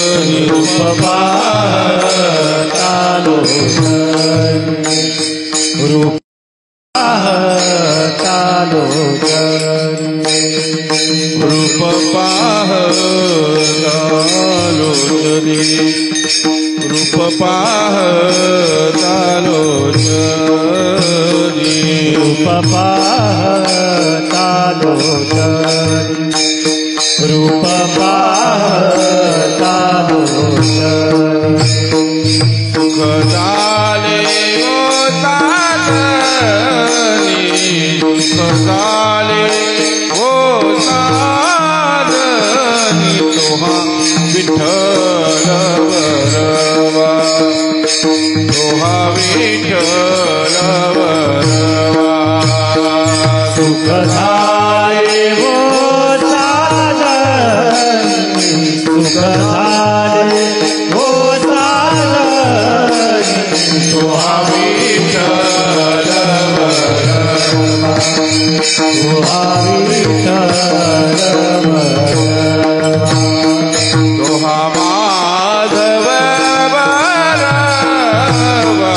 रूप पाहता लोचन रूप पाहता लोचन रूप पाहता लोचनी रूप पाहता लोचनी रूप पाहता लोचनी रूप पाहता लोचनी सुख झाले ओ साधनी सुख झाले ओ साधनी तोहा विठ्ठल बरवा तोहा विठ्ठल बरवा सुख झाले ओ साधनी सुख झाले ओ साधनी तोहा विठ्ठल बरवा तोहा विठ्ठल बरवा तोहा माधव बरवा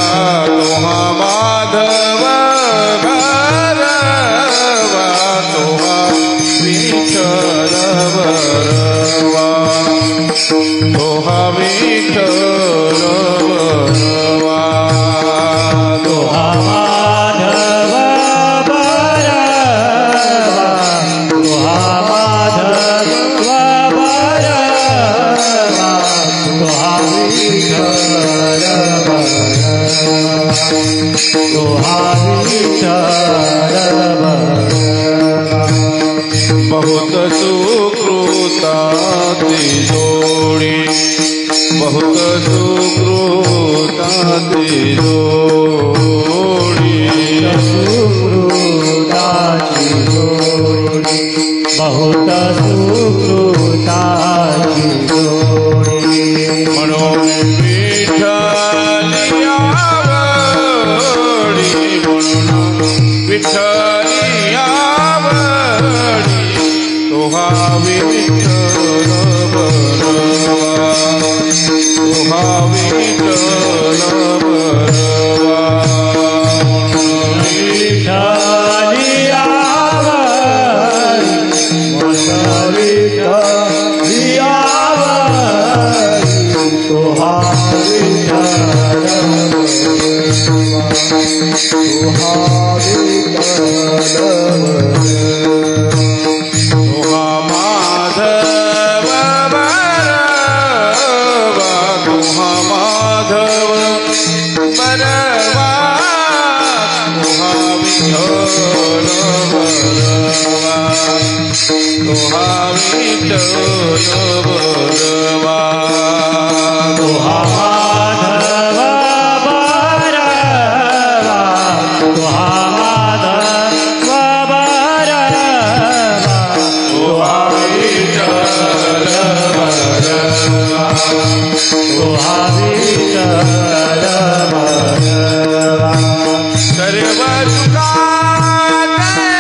तोहा माधव बरवा तोहा विठ्ठल बरवा तोहा विठ्ठल बरवा तोहा माधव बरवा तोहा माधव बरवा तोहा विठ्ठल बरवा तोहा विठ्ठल बरवा बहुत सुकृताती जोडी बहुत सुकृताती जोडी सुकृताची जोडी बहुत सुकृताची जोडी म्हणून विठ्ठली आवडी म्हणून विठ्ठली आवडी तोहा विठ्ठल बरवा तोहा विठ्ठल बरवा विठ्ठली आवडी विठ्ठली आवडी तोहा विठ्ठल बरवा तोहा विठ्ठल तोहा माधव बरवा तोहा माधव बरवा तोहा विठ्ठल बरवा तोहा विठ्ठल बरवा तोहा माधव बरवा तोहा माधव बरवा तोहा विठ्ठल बरवा तोहा विठ्ठल बरवा सर्व सुखाचे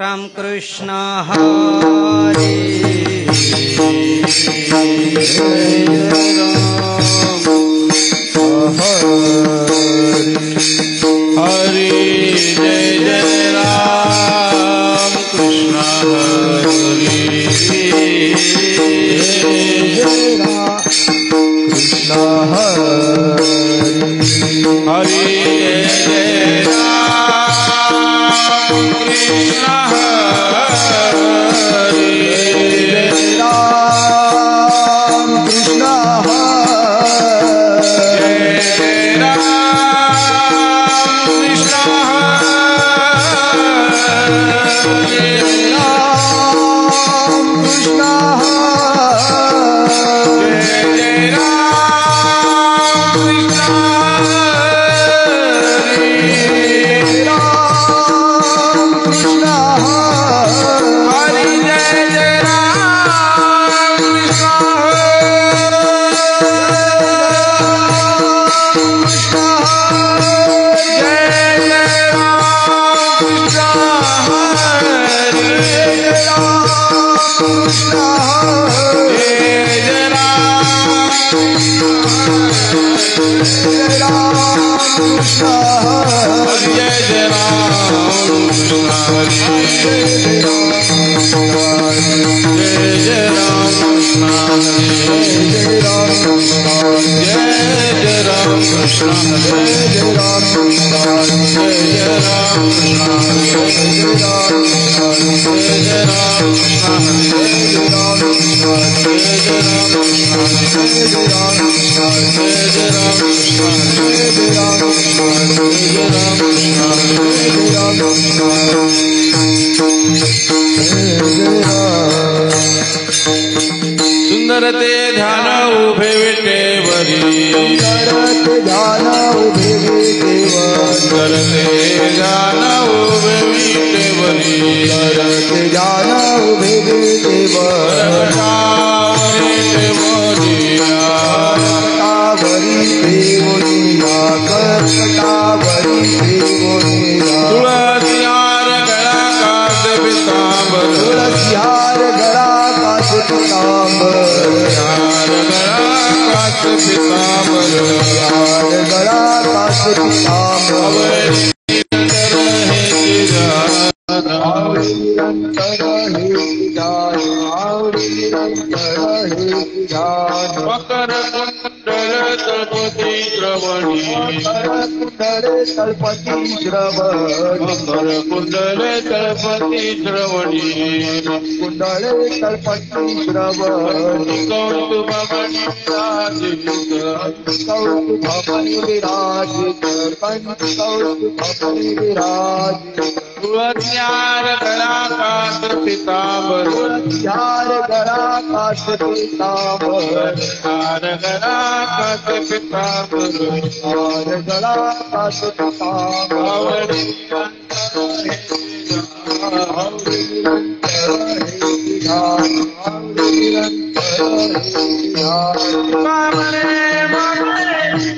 राम कृष्ण हरे हरे जय जय राम कृष्ण हरे कृष्ण हरे जय राम कृष्ण सुंदर ते ध्यान उभे विटेवरी, ध्यान उभे सुंदर ते ध्यान उभे विटेवरी, ध्यान उभे विटेवरी पितांबर हार गळा कास पितांबर आवडी निरंतर हे ध्यान आवडी निरंतर हे ध्यान मकर कुंडल तळपती श्रवणी कुंडले तळपती श्रवण मकर कुंडल तळपती श्रवणी कुंडले तळपती श्रवण कौतुक राजित कौतुक भवनी विराजित कौतुक भवनी विराजित तुळज्ञान कलाकांत पितांबर ध्यान गळा कास पितांबर हार कलाकांत पितांबर हार गळा कास पितांबर आवडी आवडी निरंतर हे ध्यान आवडी निरंतर हे ध्यान मामरे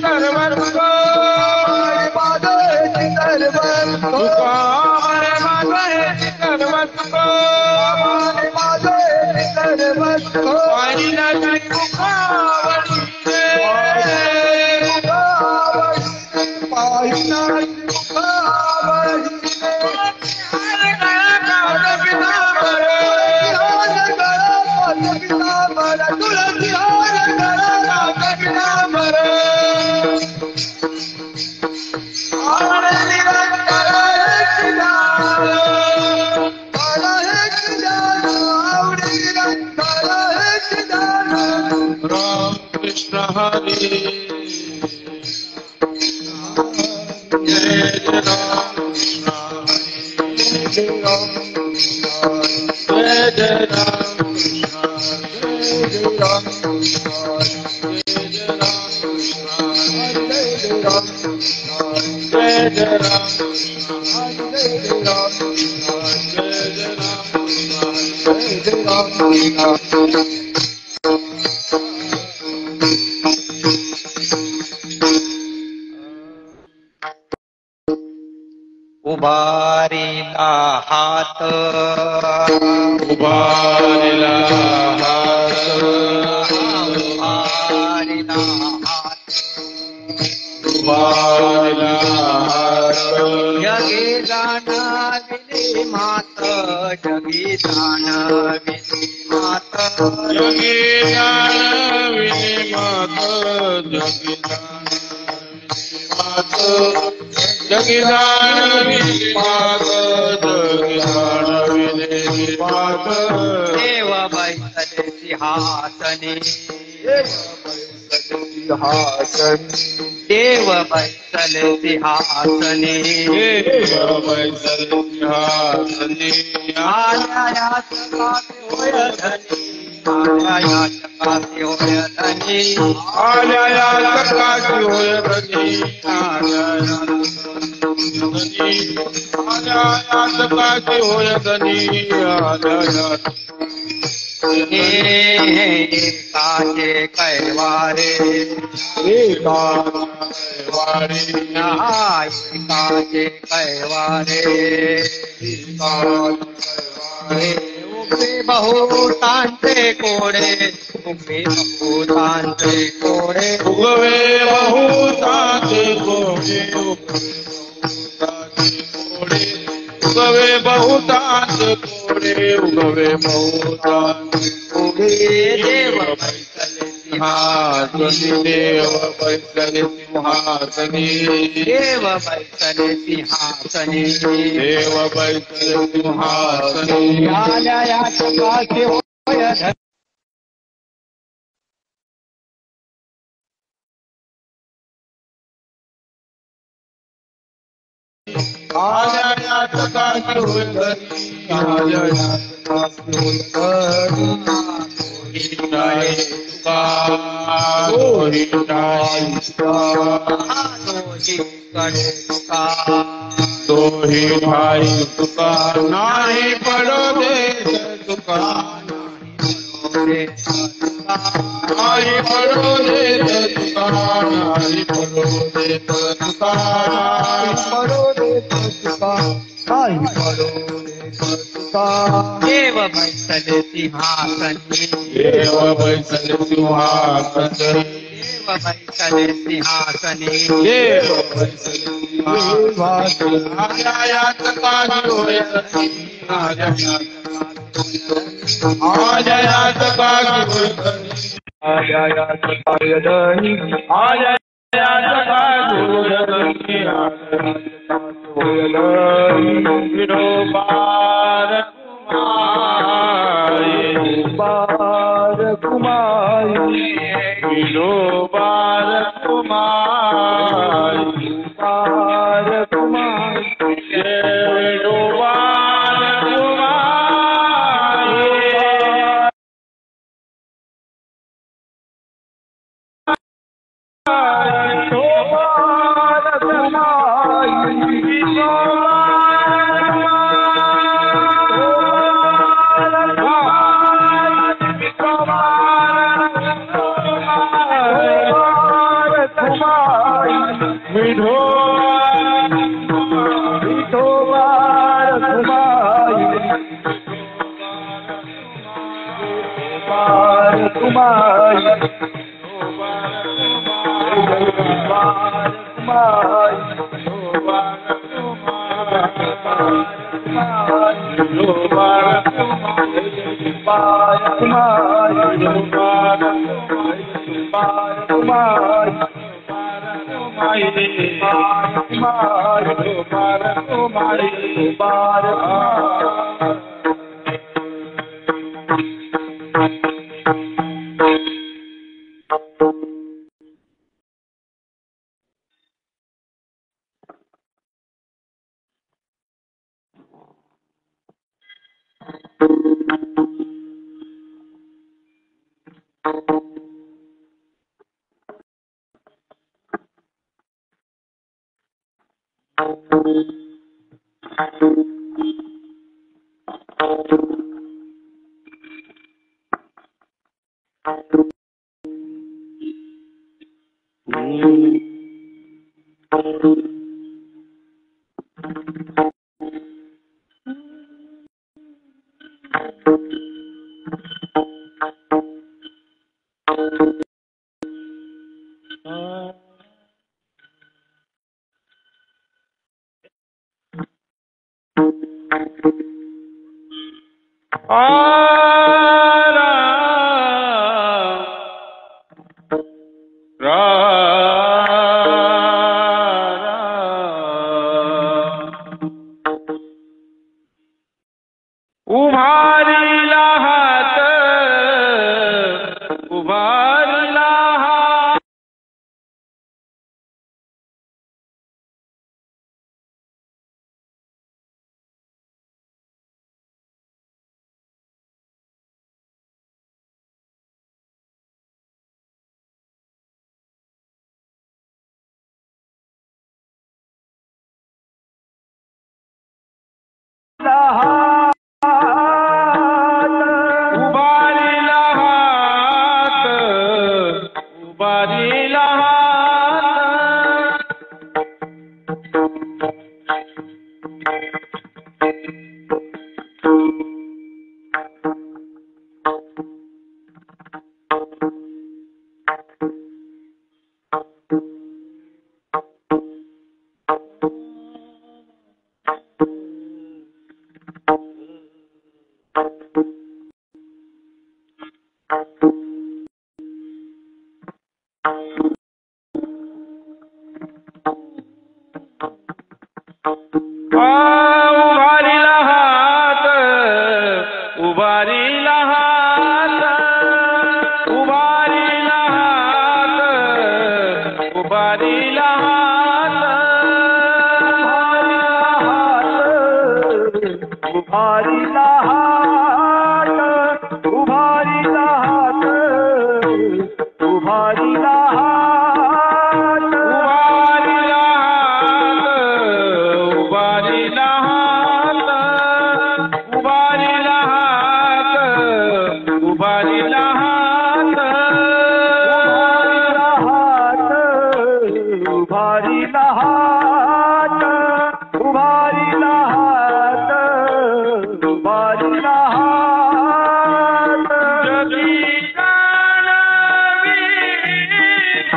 सर्वर माधवची सर्वन तुकारे माधवची सर्वर माधवची सर्वन पाणी नदी मुखावरी राम कृष्ण हरी जय राम कृष्ण जय राम उभारिला हात उभारला हात उभारिला हात उभारला हात जगी जाणविली मात जगी जाणविली मात जगी जाणविली मात जगी जाणविली मात जगी जाणविली मात देव बैसले सिंहासनी सिंहासन देव बैसले सिंहासनी देव बैसल सिंहासनी आयात काते होय धनी आयात काते होय धनी आल्या सकाळची होय धनी आल्या सकाळची होय धनी आल्या काचे कैवारे वारी काचे कैवारे उभे बहुतांचे कोडे उभे बहुतांचे कोडे उगवे बहुताचे कोडे उगवे बहुताचे कोडे उगवे बहुताचे कोडे देव बैसले सिंहासनी देव बैसले सिंहासनी देव बैसले सिंहासनी देव बैसले सिंहासनी आल्या काचे होय धनी आल्या सकाळची होय धनी आल्या सकाळची होय धनी दोही ठाई तुका नाही पडो देत तुका नाही पडो देत तुका नाही पडो देत तुका देव बैसले सिंहासनी देव बैसले सिंहासनी देव बैसले सिंहासने देव आजयात काजी होय आजयात काजी होय आजयात कायदनी आजयात काजी होय विरोबार बार कुमारी विरोबार कुमारी बार कुमारी विरोबार कुमारी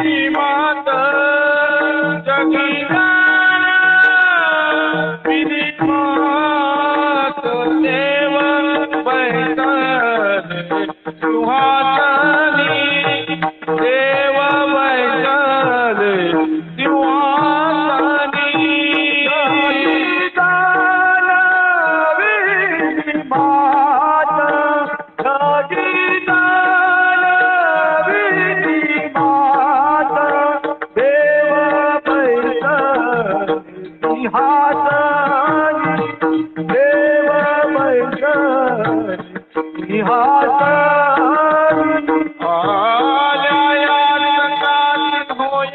विधिमात जगीला विधिमात देव बैठले सिंहासनी देव बैठले सिंहासनी जगीदान विधिमात जगीदान विधिमात देव बैठले सिंहासनी देव बैठले सिंहासनी आल्या या जगात होय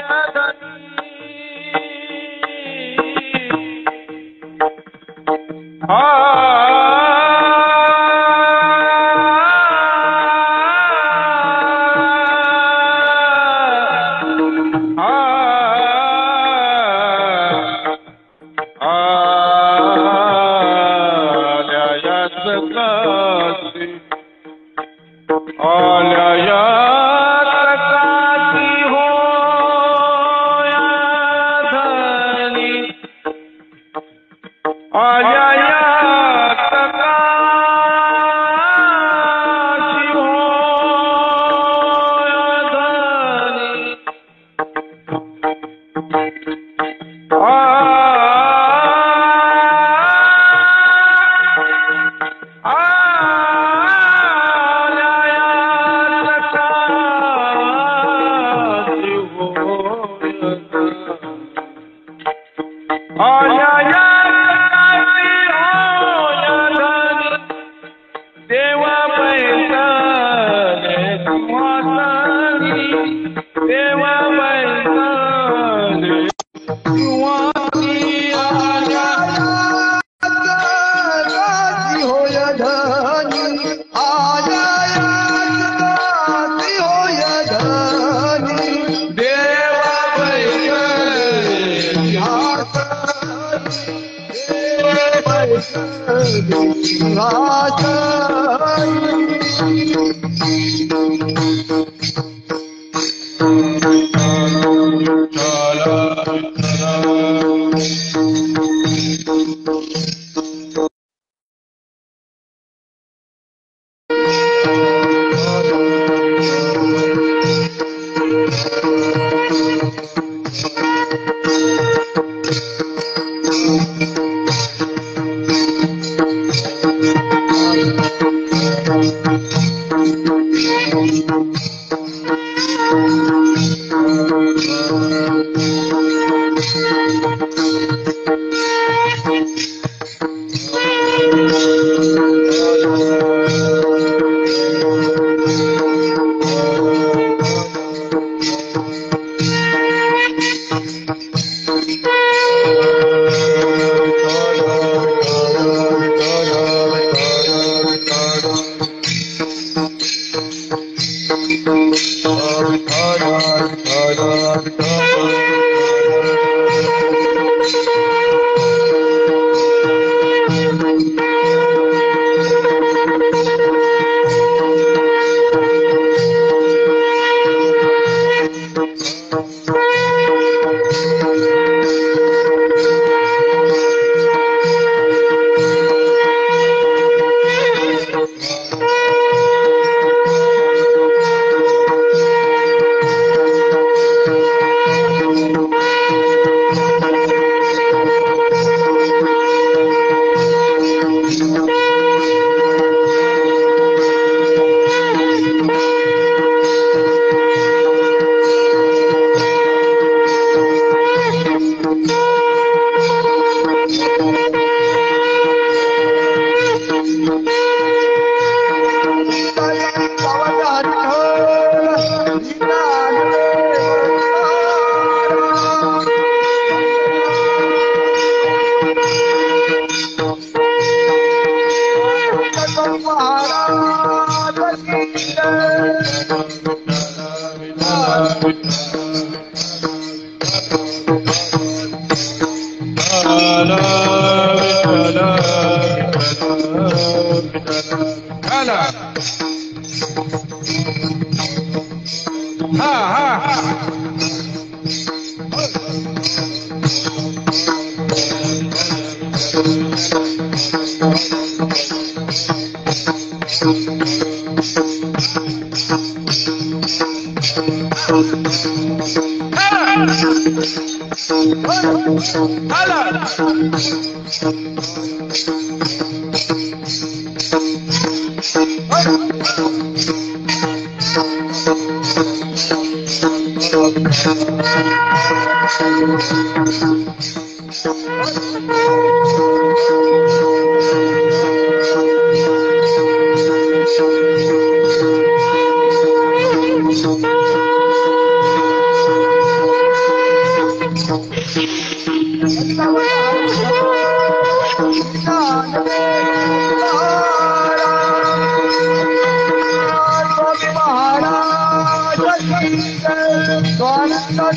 हा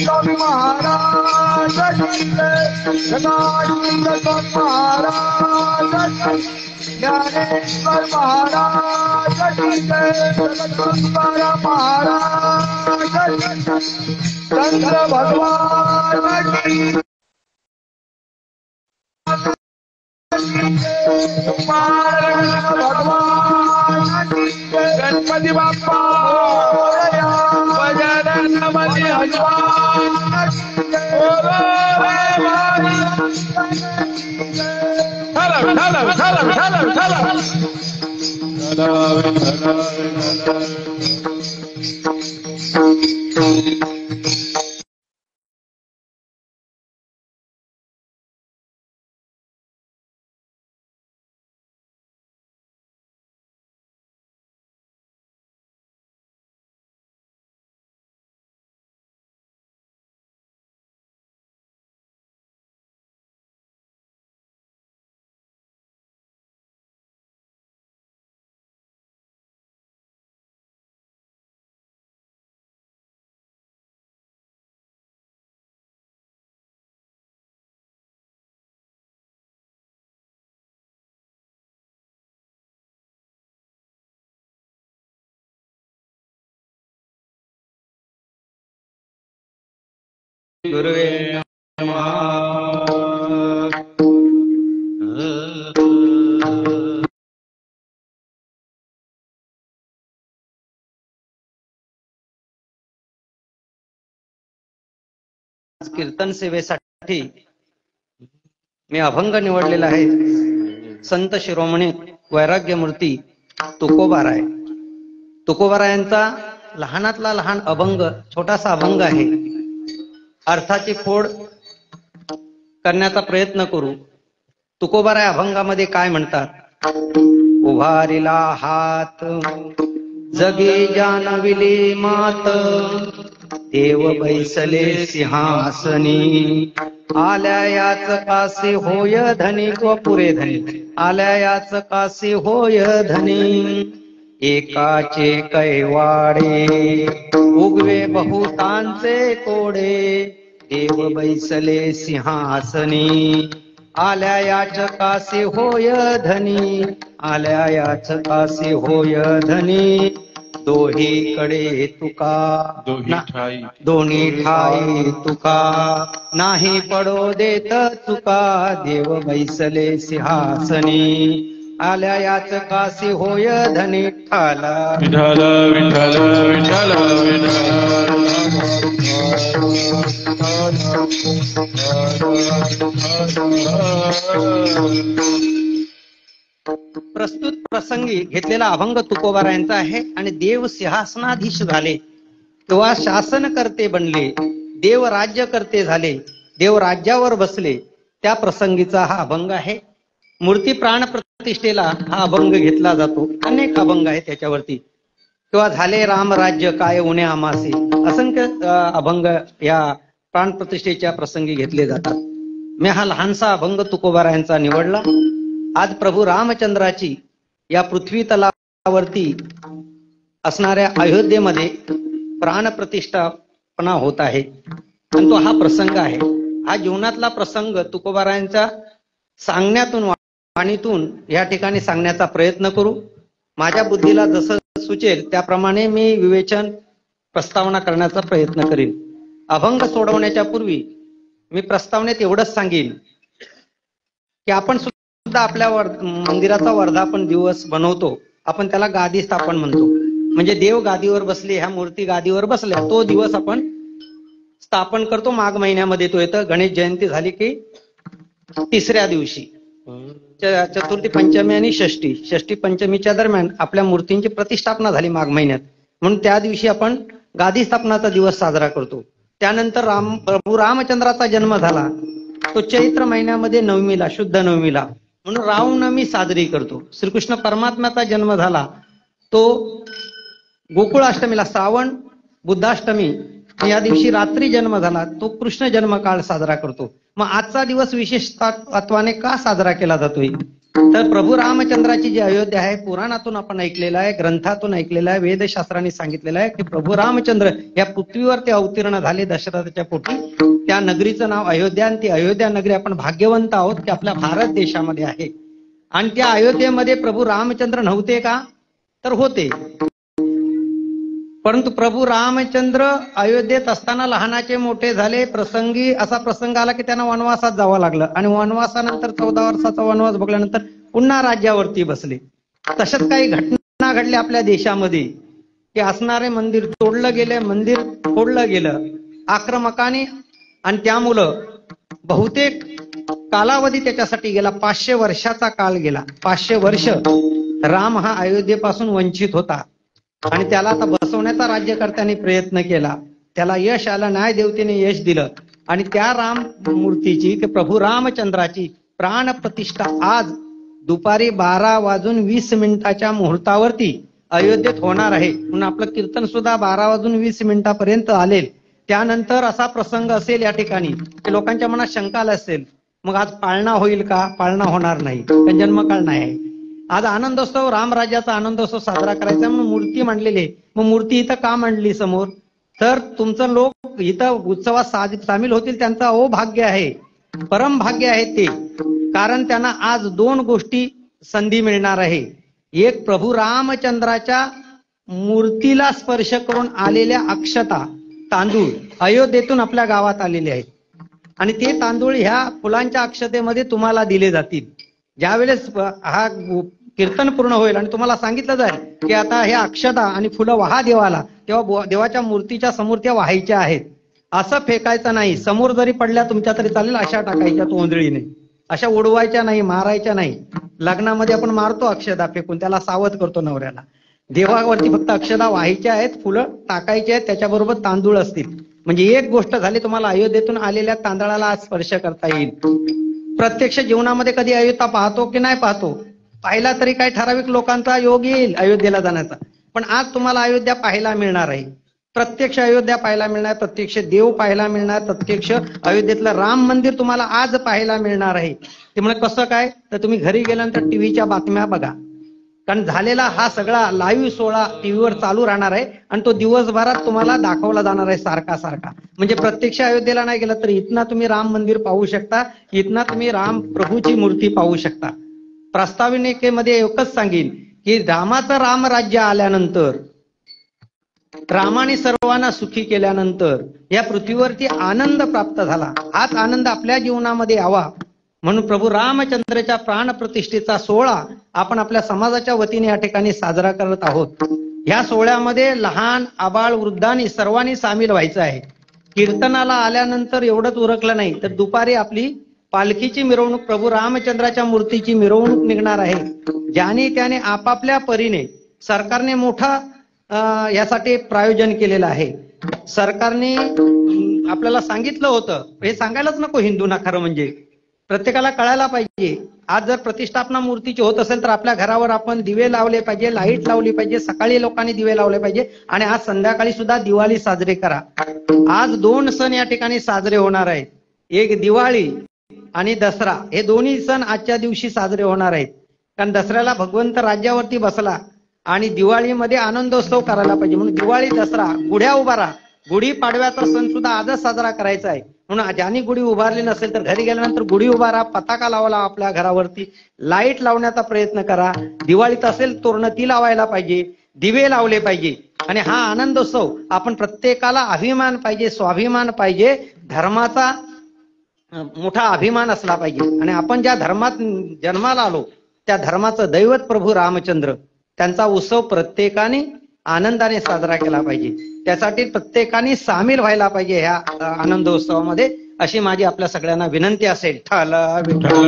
स्वामी महाराज ज्ञानेश्वर महाराज महाराज चंद्र भगवान भगवान गणपति बाप्पा गजानन हनुमान गुरुवे नमः। कीर्तन सेवेसाठी मी अभंग निवडलेला आहे। संत शिरोमणी वैराग्यमूर्ती तुकोबाराय। तुकोबारायांचा लहानातला लहान अभंग, छोटासा अभंग आहे। अर्थाची फोड करण्याचा प्रयत्न करू। तुकोबाराय अभंगामध्ये काय म्हणतात? उभारिला हात जगे जानविले मात, देव बैसले सिंहासनी, आल्या याच कासे होय धनिक व पुरे धनी, आल्या याच कासे होय धनी, एकाचे कैवाडे उगवे बहुतांचे कोडे, देव बैसले सिंहासनी, आल्या याच कासे होय धनी, आल्या याच कासे होय धनी, दोहीकडे तुका दोन्ही ठाई तुका, नाही पडो देत चुका, देव बैसले सिंहासनी, आल्या याच कासे होय धनी, ठाला विठ्ठल विठ्ठल विठ्ठल प्रस्तुत प्रसंगी घेतलेला अभंग तुकोबारायांचा आहे। आणि देव सिंहासनाधीश झाले तेव्हा शासन करते बनले, देव राज्य करते झाले, देव राज्यावर बसले, त्या प्रसंगीचा हा अभंग आहे। मूर्ती प्राण प्रतिष्ठेला हा अभंग घेतला जातो। अनेक अभंग आहेत त्याच्यावरती। किंवा झाले राम राज्य काय उणे आमासे, असंख्य अभंग या प्राण प्रतिष्ठेच्या प्रसंगी घेतले जातात। मी हा लहानसा अभंग तुकोबारायांचा निवडला। आज प्रभू रामचंद्राची या पृथ्वी तलावरती असणाऱ्या अयोध्येमध्ये प्राण प्रतिष्ठापना होत आहे आणि तो हा प्रसंग आहे। हा जीवनातला प्रसंग तुकोबारायांच्या सांगण्यातून, वाणीतून या ठिकाणी सांगण्याचा प्रयत्न करू। माझ्या बुद्धीला जसं सुचेल त्याप्रमाणे मी विवेचन प्रस्तावना करण्याचा प्रयत्न करीन. अभंग सोडवण्याच्या पूर्वी मी प्रस्तावनेत एवढंच सांगेन की आपण सुद्धा आपल्या मंदिराचा वर्धापन दिवस बनवतो. आपण त्याला गादी स्थापन म्हणतो. म्हणजे देव गादीवर बसले, ह्या मूर्ती गादीवर बसल्या, तो दिवस आपण स्थापन करतो. माघ महिन्यामध्ये तो येतं. गणेश जयंती झाली की तिसऱ्या दिवशी, चतुर्थी, पंचमी आणि षष्ठी पंचमीच्या दरम्यान आपल्या मूर्तींची प्रतिष्ठापना झाली माघ महिन्यात, म्हणून त्या दिवशी आपण गादी स्थापनाचा दिवस साजरा करतो. त्यानंतर प्रभू रामचंद्राचा जन्म झाला तो चैत्र महिन्यामध्ये नवमीला, शुद्ध नवमीला, म्हणून रामनवमी साजरी करतो. श्रीकृष्ण परमात्म्याचा जन्म झाला तो गोकुळाष्टमीला, श्रावण बुद्धाष्टमी या दिवशी रात्री जन्म झाला तो कृष्ण जन्म काळ साजरा करतो. मग आजचा दिवस विशेषत्वाने का साजरा केला जातोय? तर प्रभू रामचंद्राची जी अयोध्या आहे, पुराणातून आपण ऐकलेलं आहे, ग्रंथातून ऐकलेलं आहे, वेदशास्त्रांनी सांगितलेलं आहे की प्रभू रामचंद्र या पृथ्वीवर ते अवतीर्ण झाले दशरथाच्या पोटी. त्या नगरीचं नाव अयोध्या, आणि ती अयोध्या नगरी आपण भाग्यवंत आहोत की आपल्या भारत देशामध्ये आहे. आणि त्या अयोध्येमध्ये प्रभू रामचंद्र नव्हते का? तर होते. परंतु प्रभू रामचंद्र अयोध्येत असताना लहानाचे मोठे झाले. प्रसंगी असा प्रसंग आला की त्यांना वनवासात जावं लागलं, आणि वनवासानंतर 14 वर्षाचा वनवास भोगल्यानंतर पुन्हा राज्यावरती बसले. तशाच काही घटना घडल्या आपल्या देशामध्ये की असणारे मंदिर तोडलं गेलं, मंदिर फोडलं गेलं आक्रमकाने, आणि त्यामुळं बहुतेक कालावधी त्याच्यासाठी गेला. 500 वर्षाचा काळ गेला. 500 वर्ष राम हा अयोध्येपासून वंचित होता, आणि त्याला आता बसवण्याचा राज्यकर्त्यांनी प्रयत्न केला. त्याला यश आलं, न्यायदेवतेने यश दिलं, आणि त्या राम मूर्तीची, प्रभू रामचंद्राची प्राण प्रतिष्ठा आज दुपारी 12:20 मुहूर्तावरती अयोध्येत होणार आहे. म्हणून आपलं कीर्तन सुद्धा 12:20 आलेल. त्यानंतर असा प्रसंग असेल या ठिकाणी की लोकांच्या मनात शंका आली असेल, मग आज पाळणा होईल का? पाळणा होणार नाही, कारण जन्मकाळ नाही आहे. आज आनंदोत्सव, रामराज्याचा आनंदोत्सव साजरा करायचा म्हणून मूर्ती मांडलेली आहे. मग मूर्ती इथं का मांडली समोर? तर तुमचं लोक इथं उत्सवात सामील होतील, त्यांचं अहोभाग्य आहे, परम भाग्य आहे ते. कारण त्यांना आज 2 गोष्टी संधी मिळणार आहे. एक, प्रभू रामचंद्राच्या मूर्तीला स्पर्श करून आलेल्या अक्षता, तांदूळ अयोध्येतून आपल्या गावात आलेले आहेत, आणि ते तांदूळ ह्या फुलांच्या अक्षतेमध्ये तुम्हाला दिले जातील. ज्यावेळेस हा कीर्तन पूर्ण होईल आणि तुम्हाला सांगितलं जाईल की आता हे अक्षता आणि फुलं वाहा देवाला, तेव्हा देवाच्या मूर्तीच्या समोर त्या वाहायच्या आहेत. असं फेकायचं नाही. समोर जरी पडल्या तुमच्या तरी चालेल, अशा टाकायच्या तोंदळीने, अशा उडवायच्या नाही, मारायच्या नाही. लग्नामध्ये आपण मारतो अक्षता फेकून, त्याला सावध करतो नवऱ्याला. देवावरती फक्त अक्षता वाहायच्या आहेत, फुलं टाकायचे आहेत, त्याच्याबरोबर तांदूळ असतील. म्हणजे एक गोष्ट झाली, तुम्हाला अयोध्येतून आलेल्या तांदळाला आज स्पर्श करता येईल. प्रत्यक्ष जीवनामध्ये कधी अयोध्या पाहतो की नाही पाहतो? पाहिला तरी काही ठराविक लोकांचा योग येईल अयोध्येला जाण्याचा, पण आज तुम्हाला अयोध्या पाहायला मिळणार आहे. प्रत्यक्ष अयोध्या पाहायला मिळणार, प्रत्यक्ष देव पाहायला मिळणार, प्रत्यक्ष अयोध्येतलं राम मंदिर तुम्हाला आज पाहायला मिळणार आहे. त्यामुळे कसं काय? तर तुम्ही घरी गेल्यानंतर टीव्हीच्या बातम्या बघा, कारण झालेला हा सगळा लाईव्ह सोहळा टीव्हीवर चालू राहणार आहे, आणि तो दिवसभरात तुम्हाला दाखवला जाणार आहे सारखा सारखा. म्हणजे प्रत्यक्ष अयोध्येला नाही गेला तर इथना तुम्ही राम मंदिर पाहू शकता, इथना तुम्ही राम प्रभूची मूर्ती पाहू शकता. प्रस्तावनेमध्ये एकच सांगेन की रामाचं रामराज्य आल्यानंतर, रामाने सर्वांना सुखी केल्यानंतर या पृथ्वीवरती आनंद प्राप्त झाला. हाच आनंद आपल्या जीवनामध्ये यावा म्हणून प्रभू रामचंद्राच्या प्राणप्रतिष्ठेचा सोहळा आपण आपल्या समाजाच्या वतीने या ठिकाणी साजरा करत आहोत. ह्या सोहळ्यामध्ये लहान, आबाळ, वृद्धांनी सर्वांनी सामील व्हायचं आहे. कीर्तनाला आल्यानंतर एवढंच उरकलं नाही तर दुपारी आपली पालखीची मिरवणूक, प्रभू रामचंद्राच्या मूर्तीची मिरवणूक निघणार आहे. ज्याने त्याने आपापल्या परीने, सरकारने मोठा यासाठी प्रायोजन केलेलं आहे. सरकारने आपल्याला सांगितलं होतं, हे सांगायलाच नको हिंदूंना, खरं म्हणजे प्रत्येकाला कळायला पाहिजे. आज जर प्रतिष्ठापना मूर्तीची होत असेल तर आपल्या घरावर आपण दिवे लावले पाहिजे, लाईट लावली पाहिजे, सकाळी लोकांनी दिवे लावले पाहिजे, आणि आज संध्याकाळी सुद्धा दिवाळी साजरी करा. आज 2 सण या ठिकाणी साजरे होणार आहेत. एक दिवाळी आणि दसरा, हे दोन्ही सण आजच्या दिवशी साजरे होणार आहेत. कारण दसऱ्याला भगवंत राज्यावरती बसला आणि दिवाळीमध्ये आनंदोत्सव करायला पाहिजे, म्हणून दिवाळी, दसरा, गुढ्या उभारा, गुढी पाडव्याचा सण सुद्धा आजच साजरा करायचा आहे. म्हणून ज्यांनी गुढी उभारली नसेल तर घरी गेल्यानंतर गुढी उभारा, पताका लावला आपल्या घरावरती, लाईट लावण्याचा प्रयत्न करा. दिवाळीत असेल तोरणं ती लावायला पाहिजे, दिवे लावले पाहिजे. आणि हा आनंदोत्सव आपण प्रत्येकाला अभिमान पाहिजे, स्वाभिमान पाहिजे, धर्माचा मोठा अभिमान असला पाहिजे. आणि आपण ज्या धर्मात जन्माला आलो त्या धर्माचं दैवत प्रभू रामचंद्र, त्यांचा उत्सव प्रत्येकाने आनंदाने साजरा केला पाहिजे. त्यासाठी प्रत्येकाने सामील व्हायला पाहिजे ह्या आनंदोत्सवामध्ये, अशी माझी आपल्या सगळ्यांना विनंती असेल. ठल विठ्ठल.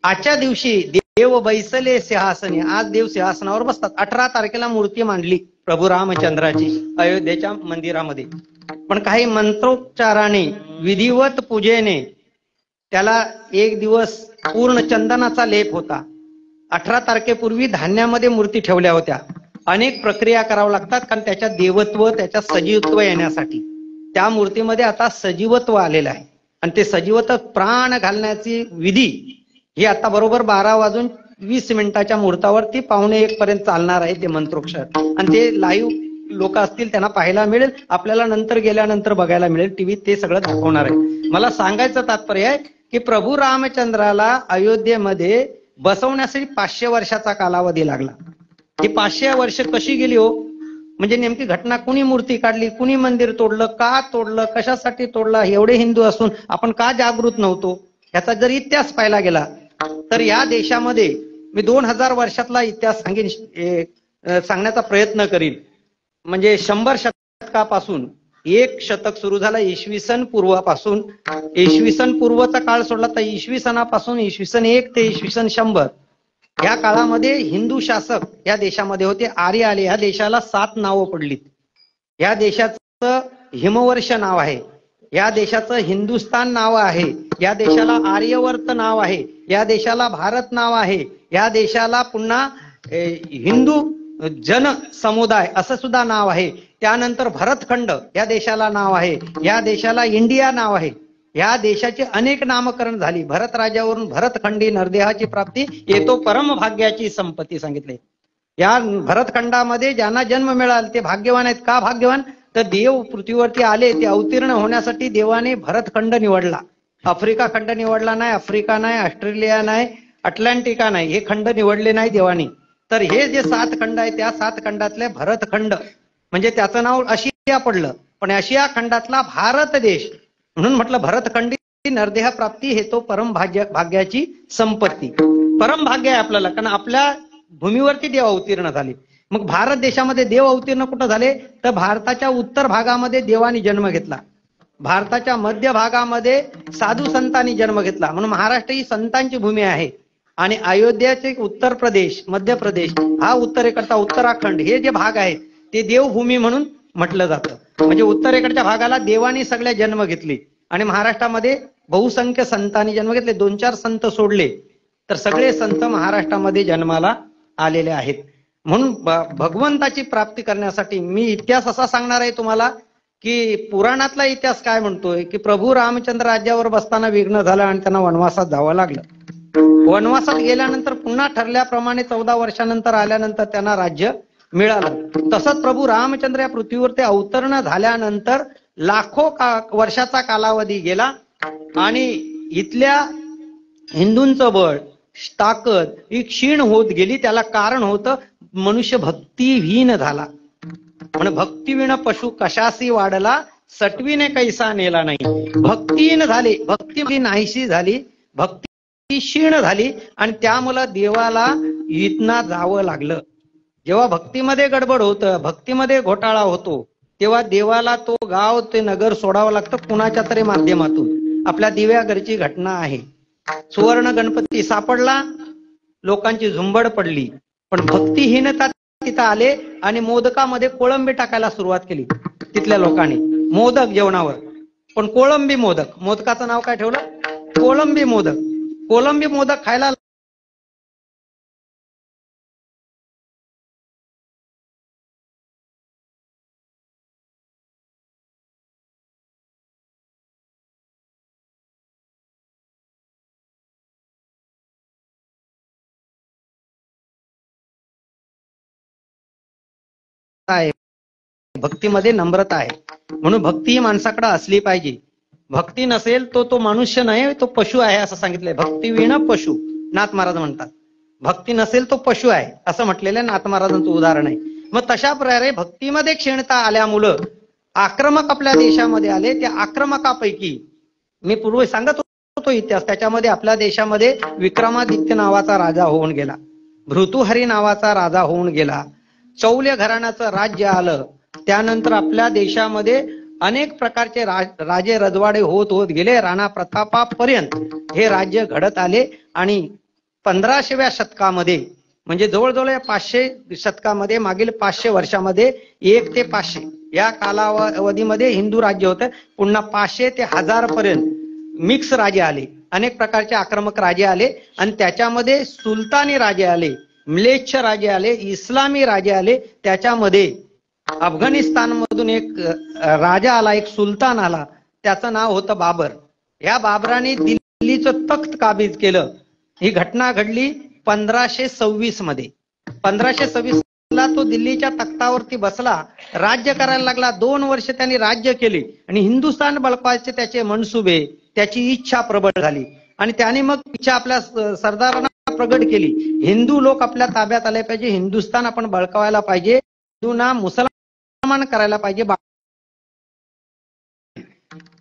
आजच्या दिवशी देव बैसले सिंहासनी, आज देव सिंहासनावर बसतात. 18 तारखेला मूर्ती मांडली प्रभू रामचंद्राची अयोध्येच्या मंदिरामध्ये. पण काही मंत्रोच्चाराने, विधिवत पूजेने त्याला एक दिवस पूर्ण चंदनाचा लेप होता. 18 तारखेपूर्वी धान्यामध्ये मूर्ती ठेवल्या होत्या. अनेक प्रक्रिया कराव्या लागतात, कारण त्याच्यात देवत्व, त्याच्यात सजीवत्व येण्यासाठी. त्या मूर्तीमध्ये आता सजीवत्व आलेलं आहे. आणि ते सजीवत्व प्राण घालण्याची विधी ही आता बरोबर 12:20 मुहूर्तावरती 12:45 पर्यंत चालणार आहे ते मंत्रोच्चार. आणि ते लाईव्ह लोक असतील त्यांना पाहायला मिळेल, आपल्याला नंतर गेल्यानंतर बघायला मिळेल, टीव्हीत ते सगळं दाखवणार आहे. मला सांगायचं तात्पर्य आहे की प्रभू रामचंद्राला अयोध्येमध्ये बसवण्यासाठी 500 वर्षाचा कालावधी लागला. ही 500 वर्ष कशी गेली हो? म्हणजे नेमकी घटना, कुणी मूर्ती काढली, कुणी मंदिर तोडलं, का तोडलं, कशासाठी तोडलं, एवढे हिंदू असून आपण का जागृत नव्हतो, याचा जर इतिहास पाहिला गेला तर या देशामध्ये मी 2000 वर्षातला इतिहास सांगण्याचा प्रयत्न करीन. म्हणजे 100 शतकापासून, 1 शतक सुरू झालं इसवी सन पूर्वापासून. इसवी सन पूर्वचा काळ सोडला तर इसवी सनापासून इसवी सन 1 ते इसवी सन 100 या काळामध्ये हिंदू शासक या देशामध्ये होते. आर्य आले. या देशाला 7 नावं पडलीत. या देशाचं हिमवर्ष नाव आहे, या देशाचं हिंदुस्तान नाव आहे, या देशाला आर्यवर्त नाव आहे, या देशाला भारत नाव आहे, या देशाला पुन्हा हिंदू जन समुदाय असं सुद्धा नाव आहे. त्यानंतर भरतखंड या देशाला नाव आहे, या देशाला इंडिया नाव आहे. या देशाची अनेक नामकरण झाली. भरत राजावरून भरतखंडी नरदेहाची प्राप्ती येतो परम भाग्याची संपत्ती सांगितले. या भरतखंडामध्ये ज्यांना जन्म मिळाला ते भाग्यवान आहेत. का भाग्यवान? तर देव पृथ्वीवरती आले, ते अवतीर्ण होण्यासाठी देवाने भरतखंड निवडला. आफ्रिका खंड निवडला नाही, आफ्रिका नाही, ऑस्ट्रेलिया नाही, अटलांटिका नाही, हे खंड निवडले नाही देवानी. तर हे जे 7 खंड आहे त्या 7 खंडातले भरतखंड म्हणजे त्याचं नाव आशिया पडलं. पण आशिया खंडातला भारत देश म्हणून म्हटलं भरतखंडी नरदेह प्राप्ती हे तो परम भाग्याची संपत्ती. परम भाग्य आहे आपल्याला, कारण आपल्या भूमीवरती देव अवतीर्ण झाले. मग भारत देशामध्ये देव अवतीर्ण कुठं झाले? तर भारताच्या उत्तर भागामध्ये देवानी जन्म घेतला, भारताच्या मध्य भागामध्ये साधू संतांनी जन्म घेतला. म्हणून महाराष्ट्र ही संतांची भूमी आहे. आणि अयोध्याचे उत्तर प्रदेश, मध्य प्रदेश हा उत्तरेकडचा उत्तराखंड हे जे भाग आहे ते देवभूमी म्हणून म्हटलं जातं. म्हणजे उत्तरेकडच्या भागाला देवानी सगळ्या जन्म घेतली. आणि महाराष्ट्रामध्ये बहुसंख्य संतांनी जन्म घेतले. 2-4 संत सोडले तर सगळे संत महाराष्ट्रामध्ये जन्माला आलेले आहेत. म्हणून भगवंताची प्राप्ती करण्यासाठी मी इतिहास असा सांगणार आहे तुम्हाला की पुराणातला इतिहास काय म्हणतोय की प्रभू रामचंद्र राज्यावर बसताना विघ्न झालं आणि त्यांना वनवासात जावं लागलं. वनवासात गेल्यानंतर पुन्हा ठरल्याप्रमाणे 14 वर्षानंतर आल्यानंतर त्यांना राज्य मिळालं. तसंच प्रभू रामचंद्र या पृथ्वीवरती अवतरण झाल्यानंतर लाखो वर्षाचा कालावधी गेला आणि इथल्या हिंदूंचं बळ, ताकद ही क्षीण होत गेली. त्याला कारण होतं मनुष्य भक्तिहीन झाला. म्हणून भक्तिहीन पशु कशासी वाढला, सटवीने कैसा नेला नाही. भक्तिहीन झाले, भक्ती नाहीशी झाली, भक्ती क्षीण झाली आणि त्यामुळे देवाला इथना जावं लागलं. जेव्हा भक्तीमध्ये गडबड होतं, भक्तीमध्ये घोटाळा होतो, तेव्हा देवाला तो गाव ते नगर सोडावं लागतं कुणाच्या तरी माध्यमातून. आपल्या दिव्याघरची घटना आहे. सुवर्ण गणपती सापडला, लोकांची झुंबड पडली, पण भक्तिहीनता तिथं आले आणि मोदकामध्ये कोळंबी टाकायला सुरुवात केली तिथल्या लोकांनी. मोदक जेवणावर, पण कोळंबी मोदक, मोदकाचं नाव काय ठेवलं? कोळंबी मोदक. कोळंबी मोदक खायला भक्तीमध्ये नम्रता आहे. म्हणून भक्ती ही माणसाकडे असली पाहिजे. भक्ती नसेल तो मनुष्य नाही, तो पशु आहे असं सांगितलंय. भक्ती विण पशु, नाथ महाराज म्हणतात. भक्ती नसेल तो पशु आहे असं म्हटलेलं नाथ महाराजांचं उदाहरण आहे. मग तशा प्रकारे भक्तीमध्ये क्षीणता आल्यामुळं आक्रमक आपल्या देशामध्ये आले. त्या आक्रमकापैकी मी पूर्वी सांगत होतो इतिहास, त्याच्यामध्ये आपल्या देशामध्ये विक्रमादित्य नावाचा राजा होऊन गेला, भृतुहरी नावाचा राजा होऊन गेला, चौल्य घराण्याचं राज्य आलं. त्यानंतर आपल्या देशामध्ये अनेक प्रकारचे राजे रजवाडे होत गेले. राणा प्रतापापर्यंत हे राज्य घडत आले. आणि 15व्या शतकामध्ये म्हणजे जवळजवळ या 500 शतकामध्ये, मागील 500 वर्षामध्ये 1 ते 500 या कालावधीमध्ये हिंदू राज्य होतं. पुन्हा 500 ते 1000 पर्यंत मिक्स राजे आले, अनेक प्रकारचे आक्रमक राजे आले. आणि त्याच्यामध्ये सुलतानी राजे आले, म्लेच्छ राजे आले, इस्लामी राजे आले. त्याच्यामध्ये अफगाणिस्तान मधून एक राजा आला, एक सुलतान आला, त्याचं नाव होतं बाबर. या बाबराने दिल्लीचं तख्त काबीज केलं. ही घटना घडली 1526 मध्ये. 1526 ला तो दिल्लीच्या तख्तावरती बसला, राज्य करायला लागला. 2 वर्ष त्यांनी राज्य केले आणि हिंदुस्थान बळकावायचे त्याचे मनसुबे, त्याची इच्छा प्रबळ झाली. आणि त्याने मग इच्छा आपल्या सरदारांना प्रगट केली, हिंदू लोक आपल्या ताब्यात आले पाहिजे, हिंदुस्थान आपण बळकावायला पाहिजे, हिंदूंना मुसलमान करायला पाहिजे.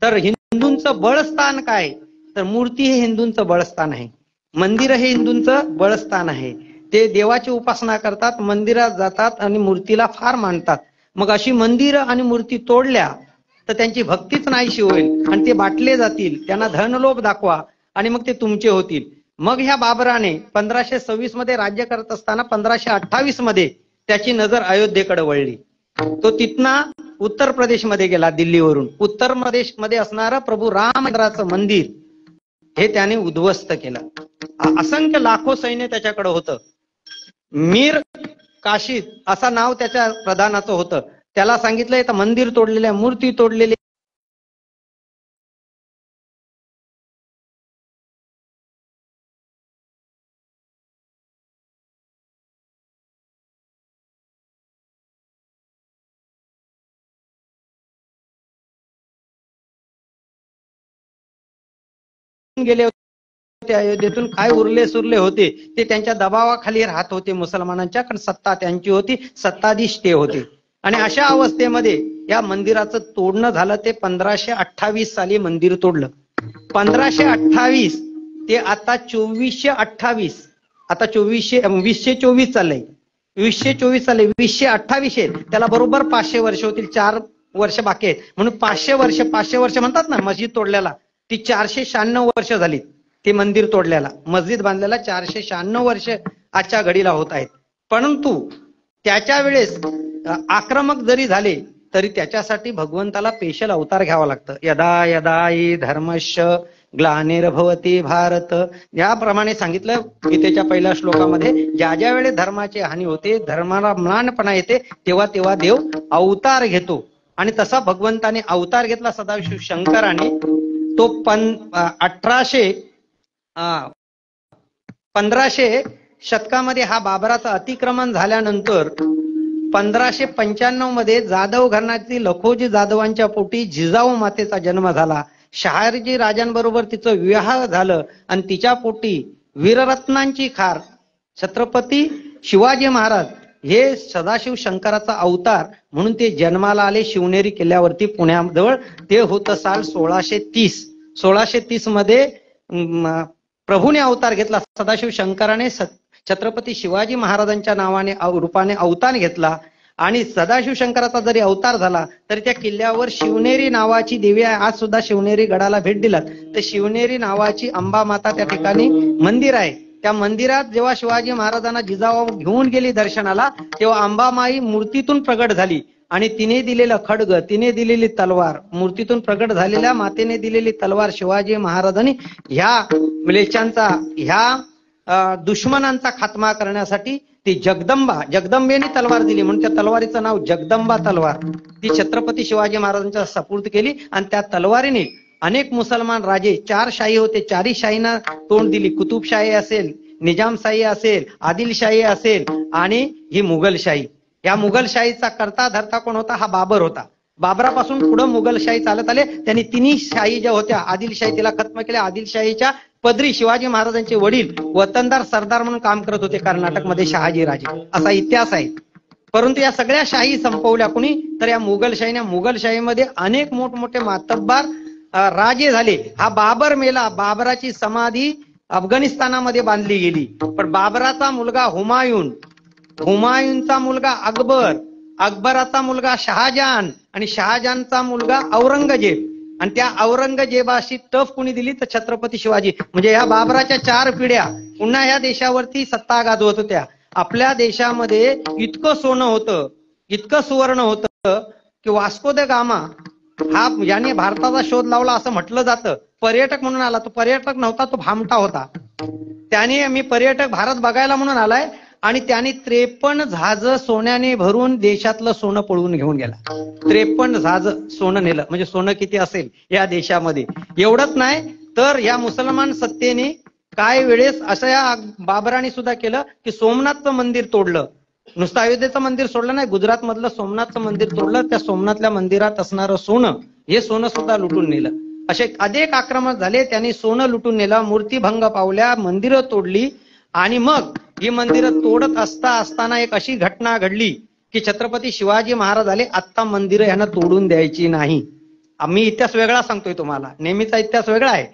तर हिंदूंचं बळस्थान काय, तर मूर्ती हे हिंदूंचं बळस्थान आहे, मंदिर हे हिंदूंचं बळस्थान आहे. ते देवाची उपासना करतात, मंदिरात जातात आणि मूर्तीला फार मानतात. मग अशी मंदिर आणि मूर्ती तोडल्या तर त्यांची भक्तीच नाहीशी होईल आणि ते बाटले जातील. त्यांना धनलोभ दाखवा आणि मग ते तुमचे होतील. मग ह्या बाबराने 1526 मध्ये राज्य करत असताना 1528 मध्ये त्याची नजर अयोध्येकडे वळली. तो तिथना उत्तर प्रदेशमध्ये गेला. दिल्लीवरून उत्तर प्रदेशमध्ये असणारं प्रभू रामचंद्राचं मंदिर हे त्याने उद्ध्वस्त केलं. असंख्य लाखो सैन्य त्याच्याकडे होतं. मीर काशीद असं नाव त्याच्या प्रधानाचं होतं. त्याला सांगितलंय तर मंदिर तोडलेल्या, मूर्ती तोडलेली, गेले होते अयोध्येतून. काय उरले सुरले होते ते त्यांच्या दबावाखाली राहत होते मुसलमानांच्या, कारण सत्ता त्यांची होती, सत्ताधीश ते होते. आणि अशा अवस्थेमध्ये या मंदिराचं तोडणं झालं. ते 1528 साली मंदिर तोडलं. 1528 ते आता 2428, आता 2024 चाललंय, 2024 चाललंय, 2028 आहे. त्याला बरोबर 500 वर्ष होतील, 4 वर्ष बाकी आहेत. म्हणून 500 वर्ष म्हणतात ना मस्जिद तोडल्याला, ती 496 वर्ष झाली ते मंदिर तोडल्याला. मस्जिद बांधल्याला 496 वर्ष आजच्या घडीला होत आहेत. परंतु त्याच्या वेळेस आक्रमक जरी झाले तरी त्याच्यासाठी भगवंताला स्पेशल अवतार घ्यावा लागतं. यदा यदा हि धर्मस्य ग्लानिर्भवति भारत, याप्रमाणे सांगितलं गीतेच्या पहिल्या श्लोकामध्ये. ज्या ज्या वेळेस धर्माची हानी होते, धर्माला म्लानपणा येते, तेव्हा तेव्हा देव अवतार घेतो. आणि तसा भगवंताने अवतार घेतला सदाशिव शंकराने. तो 1500 शतकामध्ये हा बाबराचं अतिक्रमण झाल्यानंतर 1595 मध्ये जाधव घराण्यातील लखोजी जाधवांच्या पोटी जिजाऊ मातेचा जन्म झाला. शहाजी राजांबरोबर तिचं विवाह झालं आणि तिच्या पोटी वीररत्नांची खार छत्रपती शिवाजी महाराज हे सदाशिव शंकराचा अवतार म्हणून ते जन्माला आले शिवनेरी किल्ल्यावरती पुण्याजवळ. ते होतं साल 1630. 1630 मध्ये प्रभूने अवतार घेतला. सदाशिव शंकराने छत्रपती शिवाजी महाराजांच्या नावाने रूपाने अवतार घेतला. आणि सदाशिव शंकराचा जरी अवतार झाला तरी त्या किल्ल्यावर शिवनेरी नावाची देवी आहे. आज सुद्धा शिवनेरी गडाला भेट दिलात तर शिवनेरी नावाची अंबा माता त्या ठिकाणी मंदिर आहे. त्या मंदिरात जेव्हा शिवाजी महाराजांना जिजाऊ घेऊन गेली दर्शनाला, तेव्हा अंबामाई मूर्तीतून प्रगट झाली आणि तिने दिलेलं खड्ग, तिने दिलेली तलवार, मूर्तीतून प्रगट झालेल्या मातेने दिलेली तलवार शिवाजी महाराजांनी ह्या म्लेच्छांचा, ह्या दुश्मनांचा खात्मा करण्यासाठी ती जगदंबेने तलवार दिली म्हणून त्या तलवारीचं नाव जगदंबा तलवार, ती छत्रपती शिवाजी महाराजांच्या सपूर्द केली. आणि त्या तलवारीने अनेक मुसलमान राजे, 4 शाही होते, 4ही शाहीना तोंड दिली. कुतुबशाही असेल, निजामशाही असेल, आदिलशाही असेल आणि ही मुघलशाही. या मुघलशाहीचा करता धरता कोण होता? हा बाबर होता. बाबरापासून पुढे मुघलशाही चालत आले. त्यांनी तिन्ही शाही ज्या होत्या, आदिलशाही तिला खत्म केल्या. आदिलशाहीच्या पदरी शिवाजी महाराजांचे वडील वतनदार सरदार म्हणून काम करत होते कर्नाटकमध्ये, शहाजी राजे, असा इतिहास आहे. परंतु या सगळ्या शाही संपवल्या कुणी? तर या मुघलशाहीने. मुघलशाहीमध्ये अनेक मोठमोठे मातब्बार राजे झाले. हा बाबर मेला. बाबराची समाधी अफगाणिस्तानामध्ये बांधली गेली. पण बाबराचा मुलगा हुमायून, हुमायूनचा मुलगा अकबर, अकबराचा मुलगा शहाजहान आणि शहाजहानचा मुलगा औरंगजेब. आणि त्या औरंगजेबाशी टफ कुणी दिली? तर छत्रपती शिवाजी. म्हणजे या बाबराच्या 4 पिढ्या पुन्हा या देशावरती सत्ता गाजवत होत्या. आपल्या देशामध्ये इतकं सोनं होतं, इतकं सुवर्ण होतं की वास्को द गामा हा याने भारताचा शोध लावला असं म्हटलं जातं. पर्यटक म्हणून आला. तो पर्यटक नव्हता, तो भामटा होता. त्याने मी पर्यटक भारत बघायला म्हणून आलाय आणि त्याने 53 जहाज सोन्याने भरून देशातलं सोनं पळवून घेऊन गेला. 53 जहाज सोनं नेलं. म्हणजे सोनं किती असेल या देशामध्ये. एवढंच नाही तर या मुसलमान सत्तेने काय वेळेस असं या बाबराने सुद्धा केलं की सोमनाथचं मंदिर तोडलं. नुसतं अयोध्येचं मंदिर सोडलं नाही, गुजरात मधलं सोमनाथचं मंदिर तोडलं. त्या सोमनाथल्या मंदिरात असणारं सोनं, हे सोनं सुद्धा लुटून नेलं. असे अनेक आक्रमण झाले. त्यांनी सोनं लुटून नेलं, मूर्तीभंग पावल्या, मंदिरं तोडली. आणि मग ही मंदिरं तोडत असताना एक अशी घटना घडली की छत्रपती शिवाजी महाराज आले. आत्ता मंदिरं यांना तोडून द्यायची नाही. आम्ही इतिहास वेगळा सांगतोय तुम्हाला, नेहमीचा इतिहास वेगळा आहे.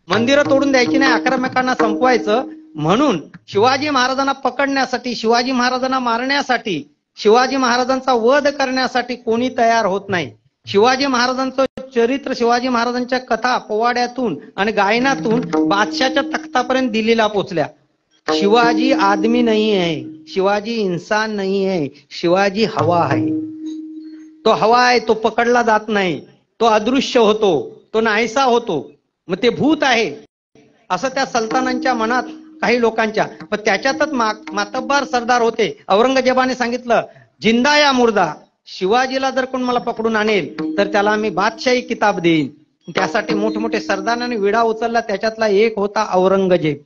मंदिरं तोडून द्यायची नाही, आक्रमकांना संपवायचं. म्हणून शिवाजी महाराजांना पकडण्यासाठी, शिवाजी महाराजांना मारण्यासाठी, शिवाजी महाराजांचा वध करण्यासाठी कोणी तयार होत नाही. शिवाजी महाराजांचं चरित्र, शिवाजी महाराजांच्या कथा पोवाड्यातून आणि गायनातून बादशाच्या तख्तापर्यंत दिल्लीला पोहोचल्या. शिवाजी आदमी नहीं है, शिवाजी इंसान नहीं है, शिवाजी हवा आहे. तो हवा आहे, तो पकडला जात नाही, तो अदृश्य होतो, तो नाहीसा होतो. मग ते भूत आहे असं त्या सल्तानांच्या मनात, काही लोकांच्या. पण त्याच्यातच मातब्बार सरदार होते. औरंगजेबाने सांगितलं, जिंदा या मुर्दा, शिवाजीला जर कोण मला पकडून आणेल तर त्याला मी बादशाही किताब देईन. त्यासाठी मोठमोठे सरदारांनी विडा उचलला. त्याच्यातला एक होता औरंगजेब.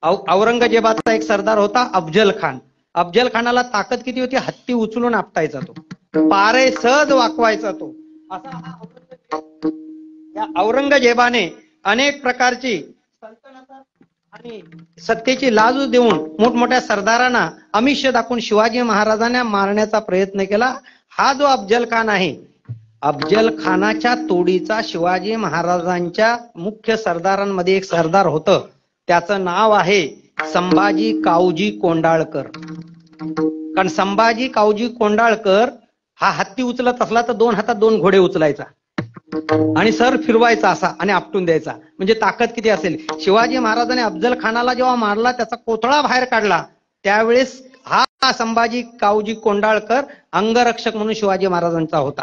औरंगजेबाचा एक सरदार होता अफजल खान. अफजल खानाला ताकद किती होती? हत्ती उचलून आपटायचा तो, पारे सहज वाकवायचा तो. असा या औरंगजेबाने अनेक प्रकारची सल्तनत आणि सत्तेची लाज देऊन मोठमोठ्या सरदारांना आमिष दाखवून शिवाजी महाराजांना मारण्याचा प्रयत्न केला. हा जो अफजल खान आहे, अफजल खानाच्या तोडीचा शिवाजी महाराजांच्या मुख्य सरदारांमध्ये एक सरदार होतं. त्याचं नाव आहे संभाजी कावजी कोंडाळकर. कारण संभाजी कावजी कोंडाळकर हा हत्ती उचलत असला तर 2 हातात 2 घोडे उचलायचा आणि सर फिरवायचा असा आणि आपटून द्यायचा. म्हणजे ताकद किती असेल. शिवाजी महाराजांनी अफजल खानाला जेव्हा मारला, त्याचा कोथळा बाहेर काढला, त्यावेळेस हा संभाजी कावजी कोंडाळकर अंगरक्षक म्हणून शिवाजी महाराजांचा होता.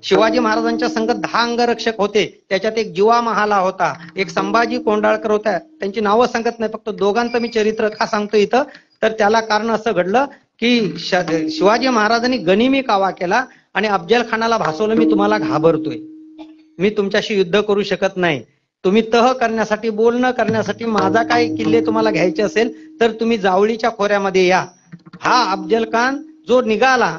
शिवाजी महाराजांच्या संघ 10 अंगरक्षक होते. त्याच्यात एक जीवा महाला होता, एक संभाजी कोंडाळकर होता. त्यांची नावं सांगत नाही, फक्त दोघांचं मी चरित्र का सांगतो इथं, तर त्याला कारण असं घडलं की शिवाजी महाराजांनी गनिमी कावा केला आणि अफजल खानाला भासवलं, मी तुम्हाला घाबरतोय, मी तुमच्याशी युद्ध करू शकत नाही. तुम्ही तह करण्यासाठी, बोलणं करण्यासाठी, माझा काय किल्ले तुम्हाला घ्यायचे असेल तर तुम्ही जावळीच्या खोऱ्यामध्ये या. हा अफजल खान जो निघाला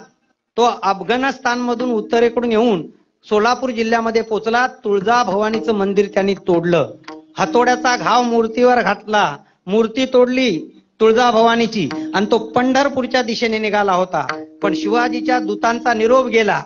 तो अफगाणिस्तान मधून उत्तरेकडून येऊन सोलापूर जिल्ह्यामध्ये पोहोचला. तुळजाभवानीचं मंदिर त्यांनी तोडलं, हातोड्याचा घाव मूर्तीवर घातला, मूर्ती तोडली तुळजाभवानीची आणि तो पंढरपूरच्या दिशेने निघाला होता. पण शिवाजीच्या दूतांचा निरोप गेला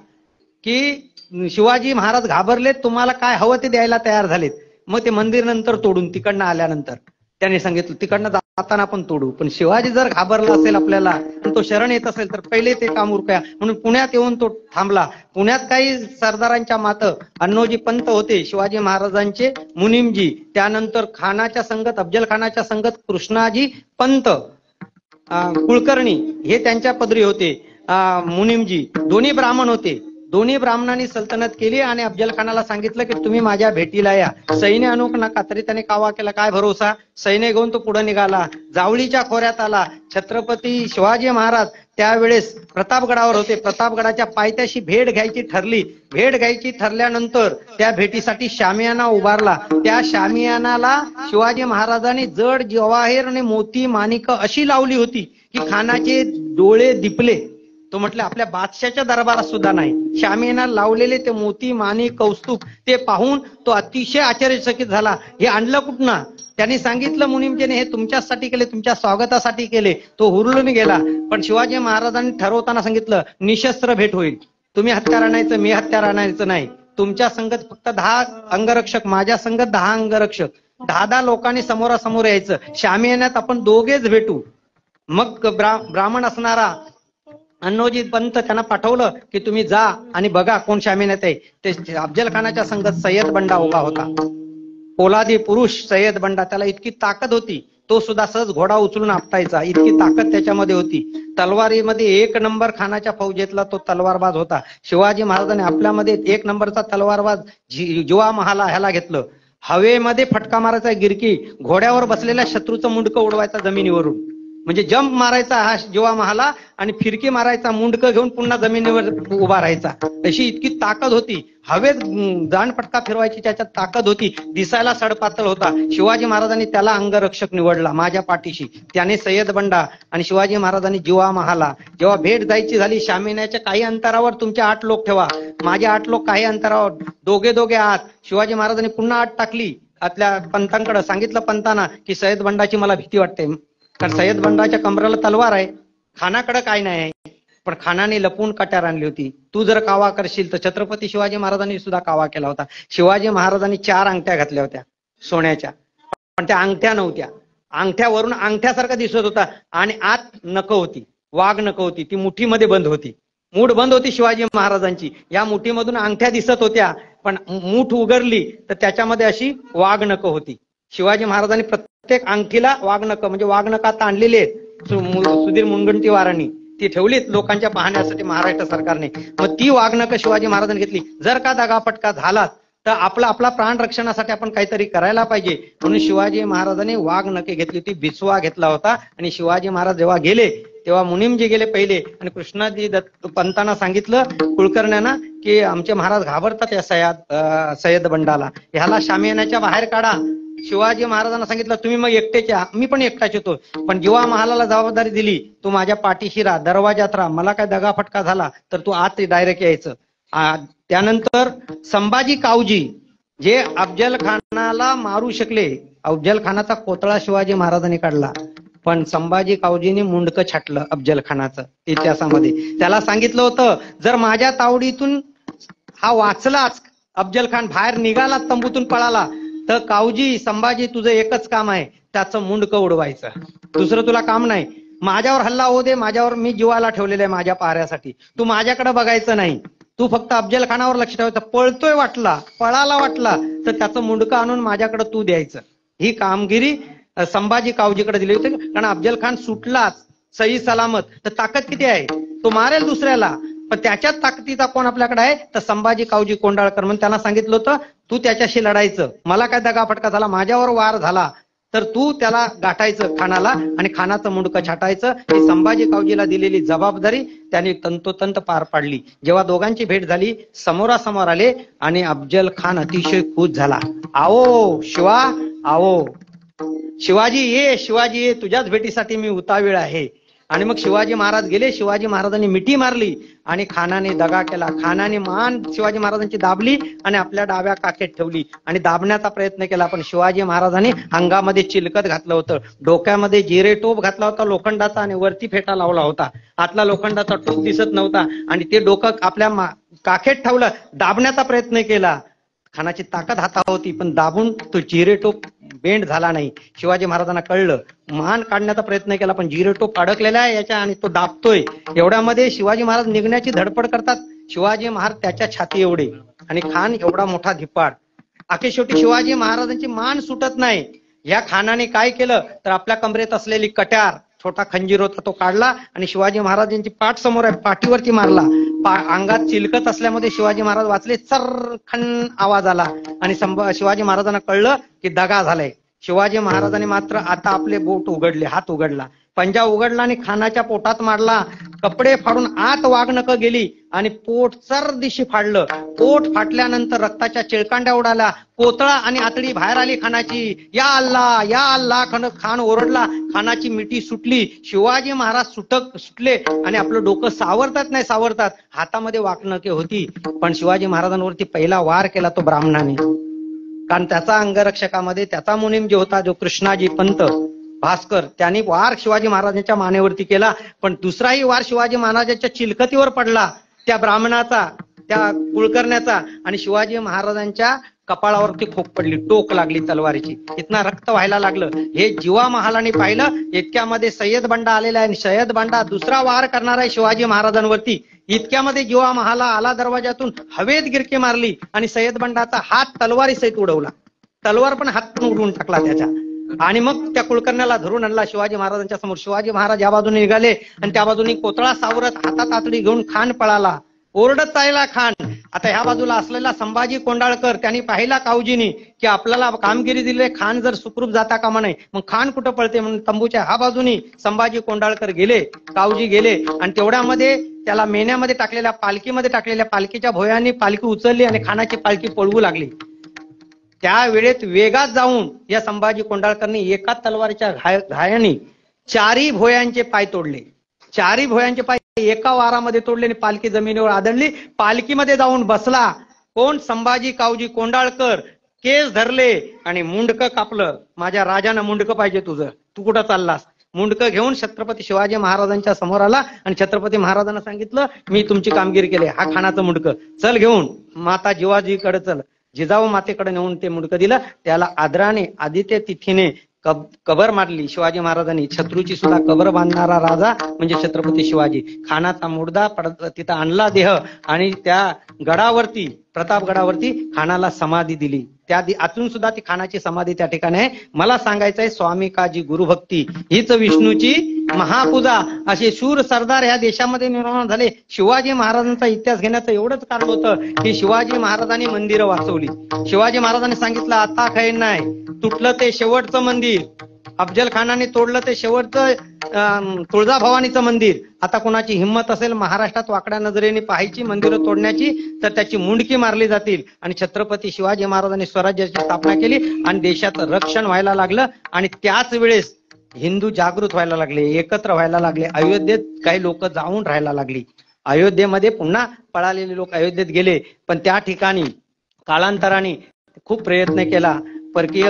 की शिवाजी महाराज घाबरलेत, तुम्हाला काय हवं ते द्यायला तयार झालेत. मग ते मंदिर नंतर तोडून तिकडनं आल्यानंतर त्यांनी सांगितलं तिकडनं जाताना पण तोडू. पण शिवाजी जर घाबरला असेल आपल्याला आणि तो शरण येत असेल तर पहिले ते काम उरकूया म्हणून पुण्यात येऊन तो थांबला. पुण्यात काही सरदारांच्या मात अण्णोजी पंत होते, शिवाजी महाराजांचे मुनीमजी, त्यानंतर खानाच्या संगत, अफजल खानाच्या संगत कृष्णाजी पंत कुलकर्णी हे त्यांच्या पदरी होते. मुनीमजी दोन्ही ब्राह्मण होते. दोन्ही ब्राह्मणांनी सल्तनत केली आणि अफजल खानाला सांगितलं की तुम्ही माझ्या भेटीला या. सैन्य आणू नका, तरी त्याने कावा केला. काय भरोसा, सैन्य घेऊन तो पुढे निघाला, जावळीच्या खोऱ्यात आला. छत्रपती शिवाजी महाराज त्यावेळेस प्रतापगडावर होते. प्रतापगडाच्या पायथ्याशी भेट घ्यायची ठरली. भेट घ्यायची ठरल्यानंतर त्या भेटीसाठी शामियाना उभारला. त्या शामियानाला शिवाजी महाराजांनी जड जवाहीर आणि मोती माणिक अशी लावली होती की खानाचे डोळे दिपले. तो म्हटलं आपल्या बादशाच्या दरबारात सुद्धा नाही. शामियाना लावलेले ते मोती माणी कौस्तुभ ते पाहून तो अतिशय आश्चर्यचकित झाला. हे आणलं कुठनं? त्यांनी सांगितलं मुनीमजीने हे तुमच्यासाठी केले, तुमच्या स्वागतासाठी केले. तो हुरळून गेला. पण शिवाजी महाराजांनी ठरवताना सांगितलं निशस्त्र भेट होईल. तुम्ही हत्यार आणायचं, मी हत्यार आणायचं नाही. तुमच्या संगत फक्त 10 अंगरक्षक, माझ्या संगत 10 अंगरक्षक, 10 लोकांनी समोरासमोर यायचं. शामियानात आपण दोघेच भेटू. मग ब्राह्मण असणारा अन्नोजी पंत त्यांना पाठवलं की तुम्ही जा आणि बघा कोण शामियानात आहे. ते अफजल खानाच्या संगत सय्यद बंडा उभा होता. पोलादी पुरुष सय्यद बंडा. त्याला इतकी ताकद होती, तो सुद्धा सहज घोडा उचलून आपटायचा, इतकी ताकद त्याच्यामध्ये होती. तलवारीमध्ये 1 नंबर खानाच्या फौजेतला तो तलवारबाज होता. शिवाजी महाराजांनी आपल्यामध्ये 1 नंबरचा तलवारबाज जिवा महाला ह्याला घेतलं. हवेमध्ये फटका मारायचा गिरकी, घोड्यावर बसलेल्या शत्रूचं मुंडकं उडवायचा जमिनीवरून, म्हणजे जंप मारायचा हा जिवा महाला आणि फिरकी मारायचा, मुंडकं घेऊन पुन्हा जमिनीवर उभा राहायचा. अशी इतकी ताकद होती. हवेत जाणपटका फिरवायची त्याच्यात ताकद होती. दिसायला सडपातळ होता. शिवाजी महाराजांनी त्याला अंगरक्षक निवडला माझ्या पाठीशी. त्याने सय्यद बंडा आणि शिवाजी महाराजांनी जिवा महाला. जेव्हा भेट जायची झाली, शामियानाच्या काही अंतरावर तुमचे 8 लोक ठेवा, माझे 8 लोक काही अंतरावर, दोघे आत. शिवाजी महाराजांनी पुन्हा आत टाकली. आतल्या पंतांकडे सांगितलं पंतांना की सय्यद बंडाची मला भीती वाटते, कारण सय्यद बंडाच्या कमराला तलवार आहे, खानाकडे काय नाही आहे. पण खानाने लपून कट्यार आणली होती. तू जर कावा करशील तर छत्रपती शिवाजी महाराजांनी सुद्धा कावा केला होता. शिवाजी महाराजांनी 4 अंगठ्या घातल्या होत्या सोन्याच्या, पण त्या अंगठ्या नव्हत्या. अंगठ्यावरून अंगठ्यासारखा दिसत होता आणि आत नख होती, वाघ नख होती. ती मुठीमध्ये बंद होती, मूठ बंद होती शिवाजी महाराजांची. या मुठीमधून अंगठ्या दिसत होत्या, पण मूठ उघडली तर त्याच्यामध्ये अशी वाघ नख होती. शिवाजी महाराजांनी प्रत्येक अंगठीला वाघनख, म्हणजे वाघनख आता आणलेली आहेत सुधीर मुनगंटीवारांनी, ती ठेवलीत लोकांच्या पाहण्यासाठी महाराष्ट्र सरकारने. मग ती वाघनख शिवाजी महाराजांनी घेतली. जर का दगाफटका झाला तर आपला प्राण रक्षणासाठी आपण काहीतरी करायला पाहिजे, म्हणून शिवाजी महाराजांनी वाघनखे घेतली होती, बिछवा घेतला होता. आणि शिवाजी महाराज जेव्हा गेले तेव्हा मुनीमजी गेले पहिले, आणि कृष्णाजी पंतांना सांगितलं कुलकर्ण्यांना की आमचे महाराज घाबरतात या सय्यद बंडाला, ह्याला शामियानाच्या बाहेर काढा. शिवाजी महाराजांना सांगितलं तुम्ही मग एकटेच या. मी पण एकटाच येतो, पण जिवा महालाला जबाबदारी दिली, तू माझ्या पाठीशी राहा, दरवाजात राहा, मला काय दगाफटका झाला तर तू आत डायरेक्ट यायचं. त्यानंतर संभाजी कावजी जे अफजल खानाला मारू शकले, अफजल खानाचा कोतळा शिवाजी महाराजांनी काढला, पण संभाजी कावजीने मुंडकं छाटलं अफजल खानाचं इतिहासामध्ये. त्याला सांगितलं होतं जर माझ्या तावडीतून हा वाचलाच, अफजल खान बाहेर निघाला, तंबूतून पळाला, तर कावजी संभाजी तुझं एकच काम आहे, त्याचं मुंडकं उडवायचं, दुसरं तुला काम नाही. माझ्यावर हल्ला होऊ दे, माझ्यावर मी जीवाला ठेवलेलं आहे माझ्या पाऱ्यासाठी, तू माझ्याकडे बघायचं नाही, तू फक्त अफजल खानावर लक्ष ठेवायचं. पळतोय वाटला, पळाला वाटला तर त्याचं मुंडकं आणून माझ्याकडे तू द्यायचं. ही कामगिरी संभाजी कावजीकडे दिली होती, कारण अफजल खान सुटलाच सही सलामत तर ताकद किती आहे, तो मारेल दुसऱ्याला, पण त्याच्यात ताकदीचा कोण आपल्याकडे आहे तर संभाजी कावजी कोंडाळकर. म्हणून त्यांना सांगितलं होतं तू त्याच्याशी लढायचं, मला काय दगाफटका झाला, माझ्यावर वार झाला तर तू त्याला गाठायचं खानाला आणि खानाचं मुंडकं छाटायचं. ही संभाजी कावजीला दिलेली जबाबदारी त्यांनी तंतोतंत पार पाडली. जेव्हा दोघांची भेट झाली, समोरासमोर आले आणि अफजल खान अतिशय खुश झाला. आओ शिवा, आओ शिवाजी ये, शिवाजी ये, तुझ्याच भेटीसाठी मी उतावीळ आहे. आणि मग शिवाजी महाराज गेले. शिवाजी महाराजांनी मिठी मारली आणि खानाने दगा केला. खानाने मान शिवाजी महाराजांची दाबली आणि आपल्या डाव्या काखेत ठेवली आणि दाबण्याचा प्रयत्न केला, पण शिवाजी महाराजांनी अंगामध्ये चिलकत घातलं होतं, डोक्यामध्ये जिरे टोप घातला होता लोखंडाचा आणि वरती फेटा लावला होता, आतला लोखंडाचा टोप दिसत नव्हता आणि ते डोकं आपल्या काखेत ठेवलं, दाबण्याचा प्रयत्न केला. खानाची ताकद हाता होती, पण दाबून तो जिरे टोप बेंड झाला नाही. शिवाजी महाराजांना कळलं, मान काढण्याचा प्रयत्न केला, पण जिरे टोप अडकलेला आहे याच्या आणि तो दाबतोय. एवढ्यामध्ये शिवाजी महाराज निघण्याची धडपड करतात. शिवाजी महाराज त्याच्या छाती एवढे आणि खान एवढा मोठा धिप्पाड. अखेर शेवटी शिवाजी महाराजांची मान सुटत नाही. या खानाने काय केलं तर आपल्या कमरेत असलेली कट्यार, छोटा खंजीर होता, तो काढला आणि शिवाजी महाराजांची पाठ समोर आहे, पाठीवरती मारला. अंगात चिलकत असल्यामुळे शिवाजी महाराज वाचले. चरखन आवाज आला आणि शिवाजी महाराजांना कळलं की दगा झालाय. शिवाजी महाराजांनी मात्र आता आपले बोट उघडले, हात उघडला, पंजा उघडला आणि खानाच्या पोटात मारला. कपडे फाडून आत वाघनकं गेली आणि पोट दिशी फाडलं. पोट फाटल्यानंतर रक्ताच्या चिळकांड्या उडाल्या. कोतळा आणि आतडी बाहेर आली खानाची. या अल्ला खान ओरडला. खानाची मिठी सुटली. शिवाजी महाराज सुटले आणि आपलं डोकं सावरतात. हातामध्ये वाघनके होती. पण शिवाजी महाराजांवरती पहिला वार केला तो ब्राह्मणाने. कारण त्याचा अंगरक्षकामध्ये त्याचा मुनीम जो होता, जो कृष्णाजी पंत भास्कर, त्यांनी वार शिवाजी महाराजांच्या मानेवरती केला. पण दुसराही वार शिवाजी महाराजांच्या चिलखतीवर पडला, त्या ब्राह्मणाचा, त्या कुळकर्ण्याचा, आणि शिवाजी महाराजांच्या कपाळावरती खोक पडली, टोक लागली तलवारीची. इतना रक्त व्हायला लागलं. हे जीवा महालाने पाहिलं. इतक्यामध्ये सय्यद बंडा आलेला आहे. सय्यद बंडा दुसरा वार करणार आहे शिवाजी महाराजांवरती. इतक्यामध्ये जीवा महाला आला दरवाजातून, हवेत गिरकी मारली आणि सय्यद बंडाचा हात तलवारी सहित उडवला. तलवार पण हात उडवून टाकला त्याच्या. आणि मग त्या कुळकर्ण्याला धरून आणला शिवाजी महाराजांच्या समोर. शिवाजी महाराज या बाजूने निघाले आणि त्या बाजूने कोतळा सावरत हातात आतडी घेऊन खान पळाला. ओरडत चालला खान. आता ह्या बाजूला असलेला संभाजी कोंडाळकर त्यांनी पाहिला कावजीनी की आपल्याला कामगिरी दिले, खान जर सुखरूप जाता कामा नाही, मग खान कुठं पळते म्हणून तंबूच्या ह्या बाजूनी संभाजी कोंडाळकर गेले, कावजी गेले. आणि तेवढ्यामध्ये त्याला मेण्यामध्ये टाकलेल्या पालखीच्या भोयांनी पालखी उचलली आणि खानाची पालखी पळवू लागली. त्या वेळेत वेगात जाऊन या संभाजी कोंडाळकरनी एका तलवारीच्या घायाने 4 भोयांचे पाय तोडले. 4 भोयांचे पाय एका वारामध्ये तोडले आणि पालखी जमिनीवर आदळली. पालखीमध्ये जाऊन बसला कोण? संभाजी कावजी कोंडाळकर. केस धरले आणि मुंडकं कापलं. माझ्या राजानं मुंडकं पाहिजे तुझं, तू कुठं चाललास? मुंडकं घेऊन छत्रपती शिवाजी महाराजांच्या समोर आला आणि छत्रपती महाराजांना सांगितलं, मी तुमची कामगिरी केली, हा खानाचं मुंडकं चल घेऊन माता जिवाजीकडे चल. जिजाऊ मातेकडे नेऊन ते मुंडकं दिलं. त्याला आदराने आदित्य तिथीने कबर मारली शिवाजी महाराजांनी. शत्रूची सुद्धा कबर बांधणारा राजा म्हणजे छत्रपती शिवाजी. खानाचा मुर्दा तिथं आणला देह आणि त्या गडावरती, प्रतापगडावरती खानाला समाधी दिली. त्या आतून सुद्धा ती खानाची समाधी त्या ठिकाणी आहे. मला सांगायचंय, स्वामी काजी गुरुभक्ती हीच विष्णूची महापूजा. असे शूर सरदार ह्या देशामध्ये निर्माण झाले. शिवाजी महाराजांचा इतिहास घेण्याचं एवढंच कारण होतं की शिवाजी महाराजांनी मंदिरं वाचवली. शिवाजी महाराजांनी सांगितलं, आता काही नाही, तुटलं ते शेवटचं मंदिर, अफजल खानाने तोडलं ते शेवटचं तुळजाभवानीचं मंदिर. आता कोणाची हिंमत असेल महाराष्ट्रात वाकड्या नजरेने पाहायची, मंदिरं तोडण्याची, तर त्याची मुंडकी मारली जातील. आणि छत्रपती शिवाजी महाराजांनी स्वराज्याची स्थापना केली आणि देशाचं रक्षण व्हायला लागलं. आणि त्याच वेळेस हिंदू जागृत व्हायला लागले, एकत्र व्हायला लागले. अयोध्येत काही लोक जाऊन राहायला लागली. अयोध्येमध्ये पुन्हा पळालेले लोक अयोध्येत गेले. पण त्या ठिकाणी कालांतराने खूप प्रयत्न केला. परकीय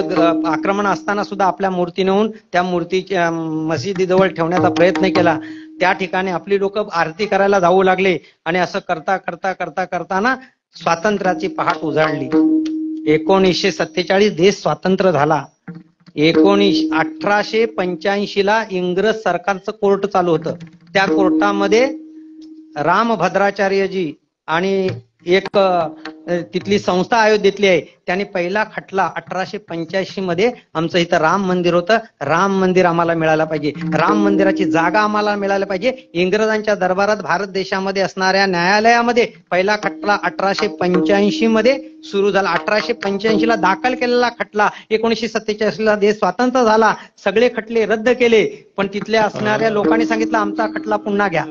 आक्रमण असताना सुद्धा आपल्या मूर्ती नेऊन त्या मूर्तीच्या मशिदीजवळ ठेवण्याचा प्रयत्न केला. त्या ठिकाणी आपली लोक आरती करायला जाऊ लागले. आणि असं करताना स्वातंत्र्याची पहाट उजाडली. 1947 देश स्वतंत्र झाला. 1885 ला इंग्रज सरकारचं कोर्ट चालू होतं. त्या कोर्टामध्ये रामभद्राचार्यजी आणि एक तिथली संस्था अयोध्येतली आहे, त्याने पहिला खटला 1885 मध्ये, आमचं इथं राम मंदिर होतं, राम मंदिर आम्हाला मिळालं पाहिजे, राम मंदिराची जागा आम्हाला मिळायला पाहिजे. इंग्रजांच्या दरबारात भारत देशामध्ये असणाऱ्या न्यायालयामध्ये पहिला खटला 1885 मध्ये सुरू झाला. 1885 ला दाखल केलेला खटला 1947 ला देश स्वातंत्र्य झाला. सगळे खटले रद्द केले. पण तिथल्या असणाऱ्या लोकांनी सांगितलं, आमचा खटला पुन्हा घ्या.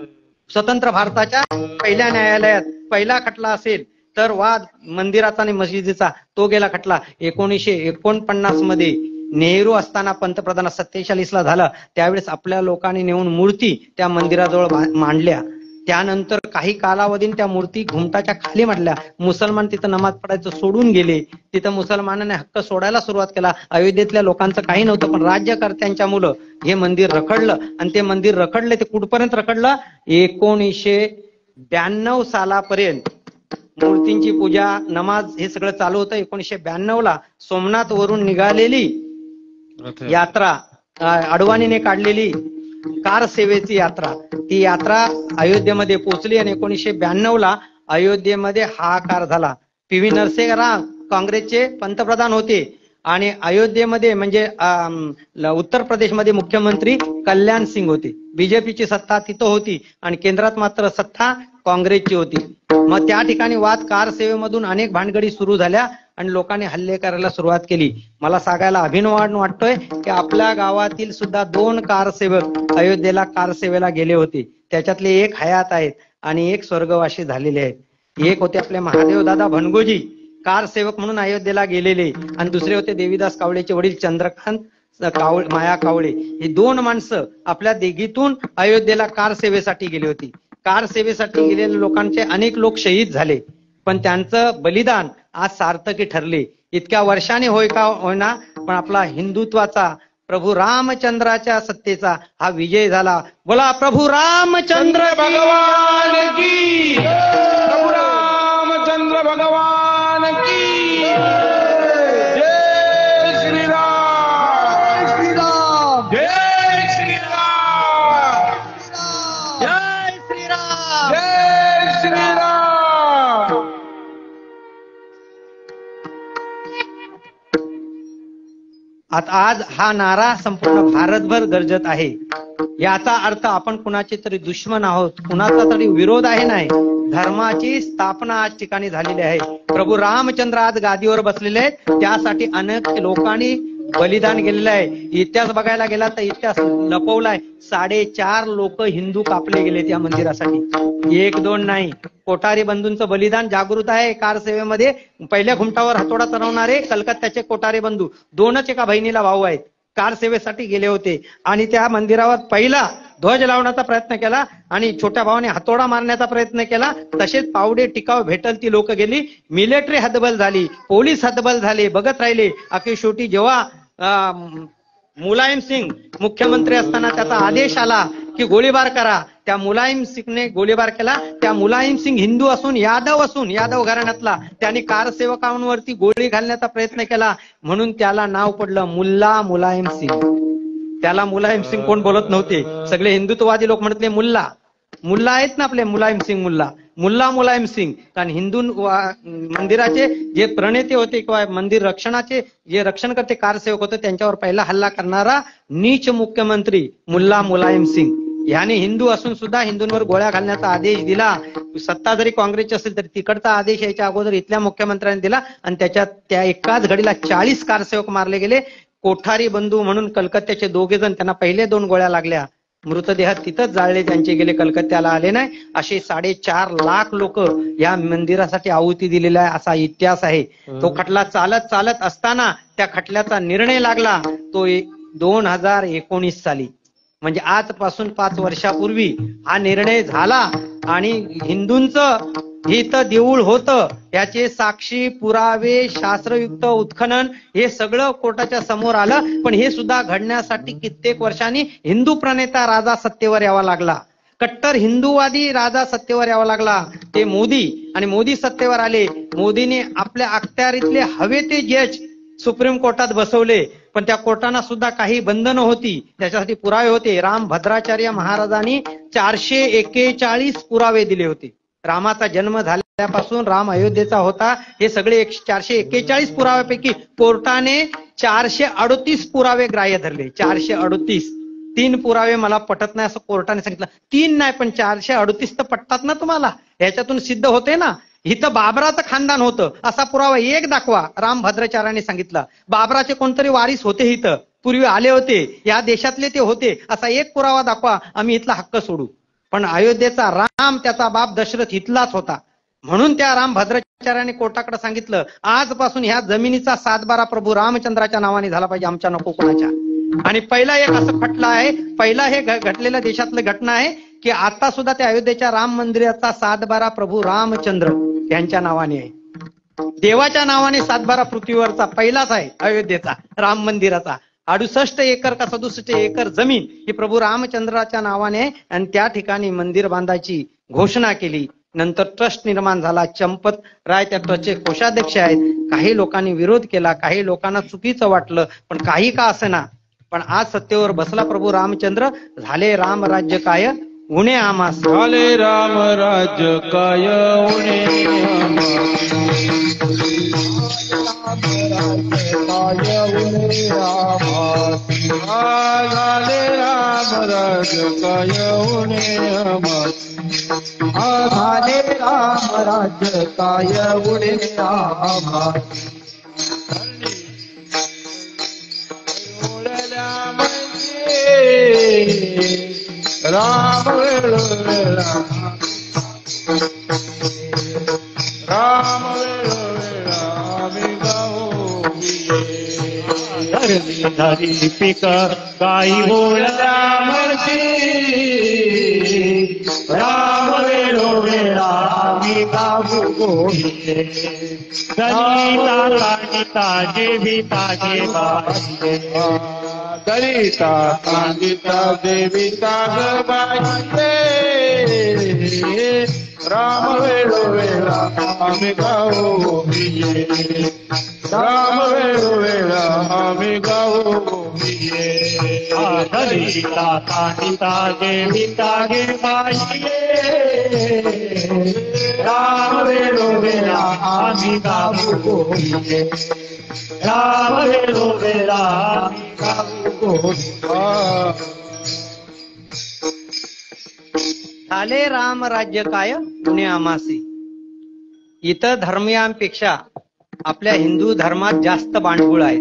स्वतंत्र भारताच्या पहिल्या न्यायालयात पहिला खटला असेल तर वाद मंदिराचा आणि मशिदीचा, तो गेला खटला. 1949 मध्ये नेहरू असताना पंतप्रधान 47 ला झालं. त्यावेळेस आपल्या लोकांनी नेऊन मूर्ती त्या मंदिराजवळ मांडल्या. त्यानंतर काही कालावधीने त्या मूर्ती घुमटाच्या खाली मांडल्या. मुसलमान तिथं नमाज पडायचं सोडून गेले. तिथं मुसलमानांनी हक्क सोडायला सुरुवात केला. अयोध्येतल्या लोकांचं काही नव्हतं, पण राज्यकर्त्यांच्या मुलं हे मंदिर रखडलं. आणि ते मंदिर रखडले ते कुठपर्यंत रखडलं? 1992 सालापर्यंत मूर्तींची पूजा, नमाज हे सगळं चालू होतं. 1992 ला सोमनाथ वरून निघालेली यात्रा, अडवाणीने काढलेली कार सेवेची यात्रा, ती यात्रा अयोध्येमध्ये पोहोचली. आणि 1992 ला अयोध्येमध्ये हाहाकार झाला. PV नरसिंहराव काँग्रेसचे पंतप्रधान होते आणि अयोध्येमध्ये म्हणजे उत्तर प्रदेशमध्ये मुख्यमंत्री कल्याण सिंग होते. बीजेपीची सत्ता तिथं होती आणि केंद्रात मात्र सत्ता काँग्रेसची होती. मग त्या ठिकाणी वाद कार सेवेमधून अनेक भानगडी सुरू झाल्या आणि लोकांनी हल्ले करायला सुरुवात केली. मला सांगायला अभिमान वाटतोय की आपल्या गावातील सुद्धा 2 कारसेवक अयोध्येला कार सेवेला गेले होते. त्याच्यातले एक हयात आहेत आणि एक स्वर्गवासी झालेले आहेत. एक होते आपले महादेव दादा भनगोजी, कार सेवक म्हणून अयोध्येला गेलेले, आणि दुसरे होते देवीदास कावळेचे वडील चंद्रकांत माया कावळे. ही दोन माणसं आपल्या देगीतून अयोध्येला कार सेवेसाठी गेली होती. कार सेवेसाठी गेलेल्या लोकांचे अनेक लोक शहीद झाले, पण त्यांचं बलिदान आज सार्थकी ठरले. इतक्या वर्षांनी होय का होईना, पण आपला हिंदुत्वाचा, प्रभू रामचंद्राच्या सत्तेचा हा विजय झाला. बोला प्रभू रामचंद्र भगवान की, प्रभु रामचंद्र भगवान की जय श्रीराम, जय श्रीराम, जय श्रीराम. जय श्रीराम. आता आज हा नारा संपूर्ण भारतभर गरजत आहे. याचा अर्थ आपण कुणाचे तरी दुश्मन आहोत, कुणाचा तरी विरोध आहे नाही. धर्माची स्थापना आज ठिकाणी झालेली आहे. प्रभू रामचंद्र आज गादीवर बसलेले आहेत, त्यासाठी अनेक लोकांनी बलिदान केलेलं आहे. इतिहास बघायला गेला तर इतिहास लपवलाय. 4.5 लोक हिंदू कापले गेले त्या मंदिरासाठी, 1-2 नाही. कोठारी बंधूंचं बलिदान जागृत आहे. कार सेवेमध्ये पहिल्या घुमटावर हातोडा चढवणारे कलकत्त्याचे कोठारी बंधू, 2च एका बहिणीला भाऊ आहेत, कार सेवेसाठी गेले होते आणि त्या मंदिरावर पहिला ध्वज लावण्याचा प्रयत्न केला आणि छोट्या भावाने हातोडा मारण्याचा प्रयत्न केला. तसेच पावडे टिकाव भेटल ती लोक गेली. मिलिटरी हतबल झाली, पोलीस हतबल झाले, बघत राहिले. अखेर शेवटी जेव्हा मुलायम सिंग मुख्यमंत्री असताना त्याचा आदेश आला की गोळीबार करा, त्या मुलायम सिंगने गोळीबार केला. त्या मुलायम सिंग हिंदू असून यादव घराण्यातला, त्याने कारसेवकांवरती गोळी घालण्याचा प्रयत्न केला, म्हणून त्याला नाव पडलं मुल्ला मुलायम सिंग. त्याला मुलायम सिंग कोण बोलत नव्हते, सगळे हिंदुत्ववादी लोक म्हणतले मुल्ला आहेत ना आपले, मुलायम सिंग मुल्ला मुलायम सिंग. कारण हिंदू मंदिराचे जे प्रणेते होते किंवा मंदिर रक्षणाचे जे रक्षणकर्ते कारसेवक होते, त्यांच्यावर पहिला हल्ला करणारा नीच मुख्यमंत्री मुल्ला मुलायम सिंग. याने हिंदू असून सुद्धा हिंदूंवर गोळ्या घालण्याचा आदेश दिला. सत्ता जरी काँग्रेसची असेल तरी तिकडचा आदेश यायच्या अगोदर इथल्या मुख्यमंत्र्यांनी दिला आणि त्याच्यात त्या एकाच घडीला 40 कारसेवक मारले गेले. कोठारी बंधू म्हणून कलकत्त्याचे 2 जण, त्यांना पहिले 2 गोळ्या लागल्या, मृतदेह तिथंच जाळले, त्यांचे गेले, कलकत्त्याला आले नाही. असे 4.5 लाख लोक या मंदिरासाठी आहुती दिलेला आहे, असा इतिहास आहे. तो खटला चालत असताना त्या खटल्याचा निर्णय लागला तो 2019 साली, म्हणजे आजपासून 5 वर्षापूर्वी हा निर्णय झाला. आणि हिंदूंचं हित देऊळ होतं, याचे साक्षी, पुरावे, शास्त्रयुक्त उत्खनन हे सगळं कोर्टाच्या समोर आलं. पण हे सुद्धा घडण्यासाठी कित्येक वर्षांनी हिंदू प्रणेता राजा सत्तेवर यावा लागला, कट्टर हिंदूवादी राजा सत्तेवर यावा लागला. ते मोदी सत्तेवर आले. मोदीने आपल्या अखत्यारीतले हवे ते जज सुप्रीम कोर्टात बसवले, पण त्या कोर्टाना सुद्धा काही बंधनं होती, त्याच्यासाठी पुरावे होते. राम भद्राचार्य महाराजांनी 441 पुरावे दिले होते. रामाचा जन्म झाल्यापासून राम अयोध्येचा होता, हे सगळे 441 पुराव्यापैकी कोर्टाने 438 पुरावे ग्राह्य धरले. 438. 3 पुरावे मला पटत नाही असं कोर्टाने सांगितलं. 3 नाही पण 438 तर पटतात ना तुम्हाला, ह्याच्यातून सिद्ध होते ना. इथं बाबराचं खानदान होतं असा पुरावा एक दाखवा. राम भद्राचार्याने सांगितलं बाबराचे कोणतरी वारीस होते, इथं पूर्वी आले होते, या देशातले ते होते, असा एक पुरावा दाखवा, आम्ही इथला हक्क सोडू. पण अयोध्येचा राम, त्याचा बाप दशरथ इथलाच होता. म्हणून त्या राम भद्राचार्याने कोर्टाकडे सांगितलं आजपासून ह्या जमिनीचा 7/12 प्रभू रामचंद्राच्या नावाने झाला पाहिजे, आमच्या नको कोणाच्या. आणि पहिला एक असं खटला आहे, पहिला हे घडलेल्या देशातलं घटना आहे की आता सुद्धा त्या अयोध्येच्या राम मंदिराचा 7/12 प्रभू रामचंद्र यांच्या नावाने आहे. देवाच्या नावाने 7/12 पृथ्वीवरचा पहिलाच आहे अयोध्येचा राम मंदिराचा. 68 एकर का 67 एकर जमीन ही प्रभू रामचंद्राच्या नावाने आहे आणि त्या ठिकाणी मंदिर बांधायची घोषणा केली. नंतर ट्रस्ट निर्माण झाला. चंपत राय त्या ट्रस्टचे कोषाध्यक्ष आहेत. काही लोकांनी विरोध केला, काही लोकांना चुकीचं वाटलं, पण काही का असेना, पण आज सत्तेवर बसला प्रभू रामचंद्र. झाले राम राज्य काय उणे आमास, झाले राम राज्य काय उणे आमास, झाले राम राज्य काय उणे आमास, झाले राम राज्य काय उणे आमास. राम वेळोवेळा राम वेळोवेळा आम्ही गाऊये. धरली धरी पिक गाई बोलल्या मर्जी, राम वेळोवेळा आम्ही गाऊ गोविंदे. दलिता ताजे भी ताजे बाजे, दलिता सांगिता देविता गबाईचे. राम वेळोवेळा आम्ही गाऊये. राम वेळोवेळा आम्ही गाऊये. दलिता तानिता देवी तागे बाजे, राम वेळोवेळा आम्ही गाऊ गोविंदे. राम वेळोवेळा आम्ही गाऊ गोविंदे. झाले राम राज्य काय पुणे आमासी. इतर धर्मियांपेक्षा आपल्या हिंदू धर्मात जास्त बांडगुळ आहे.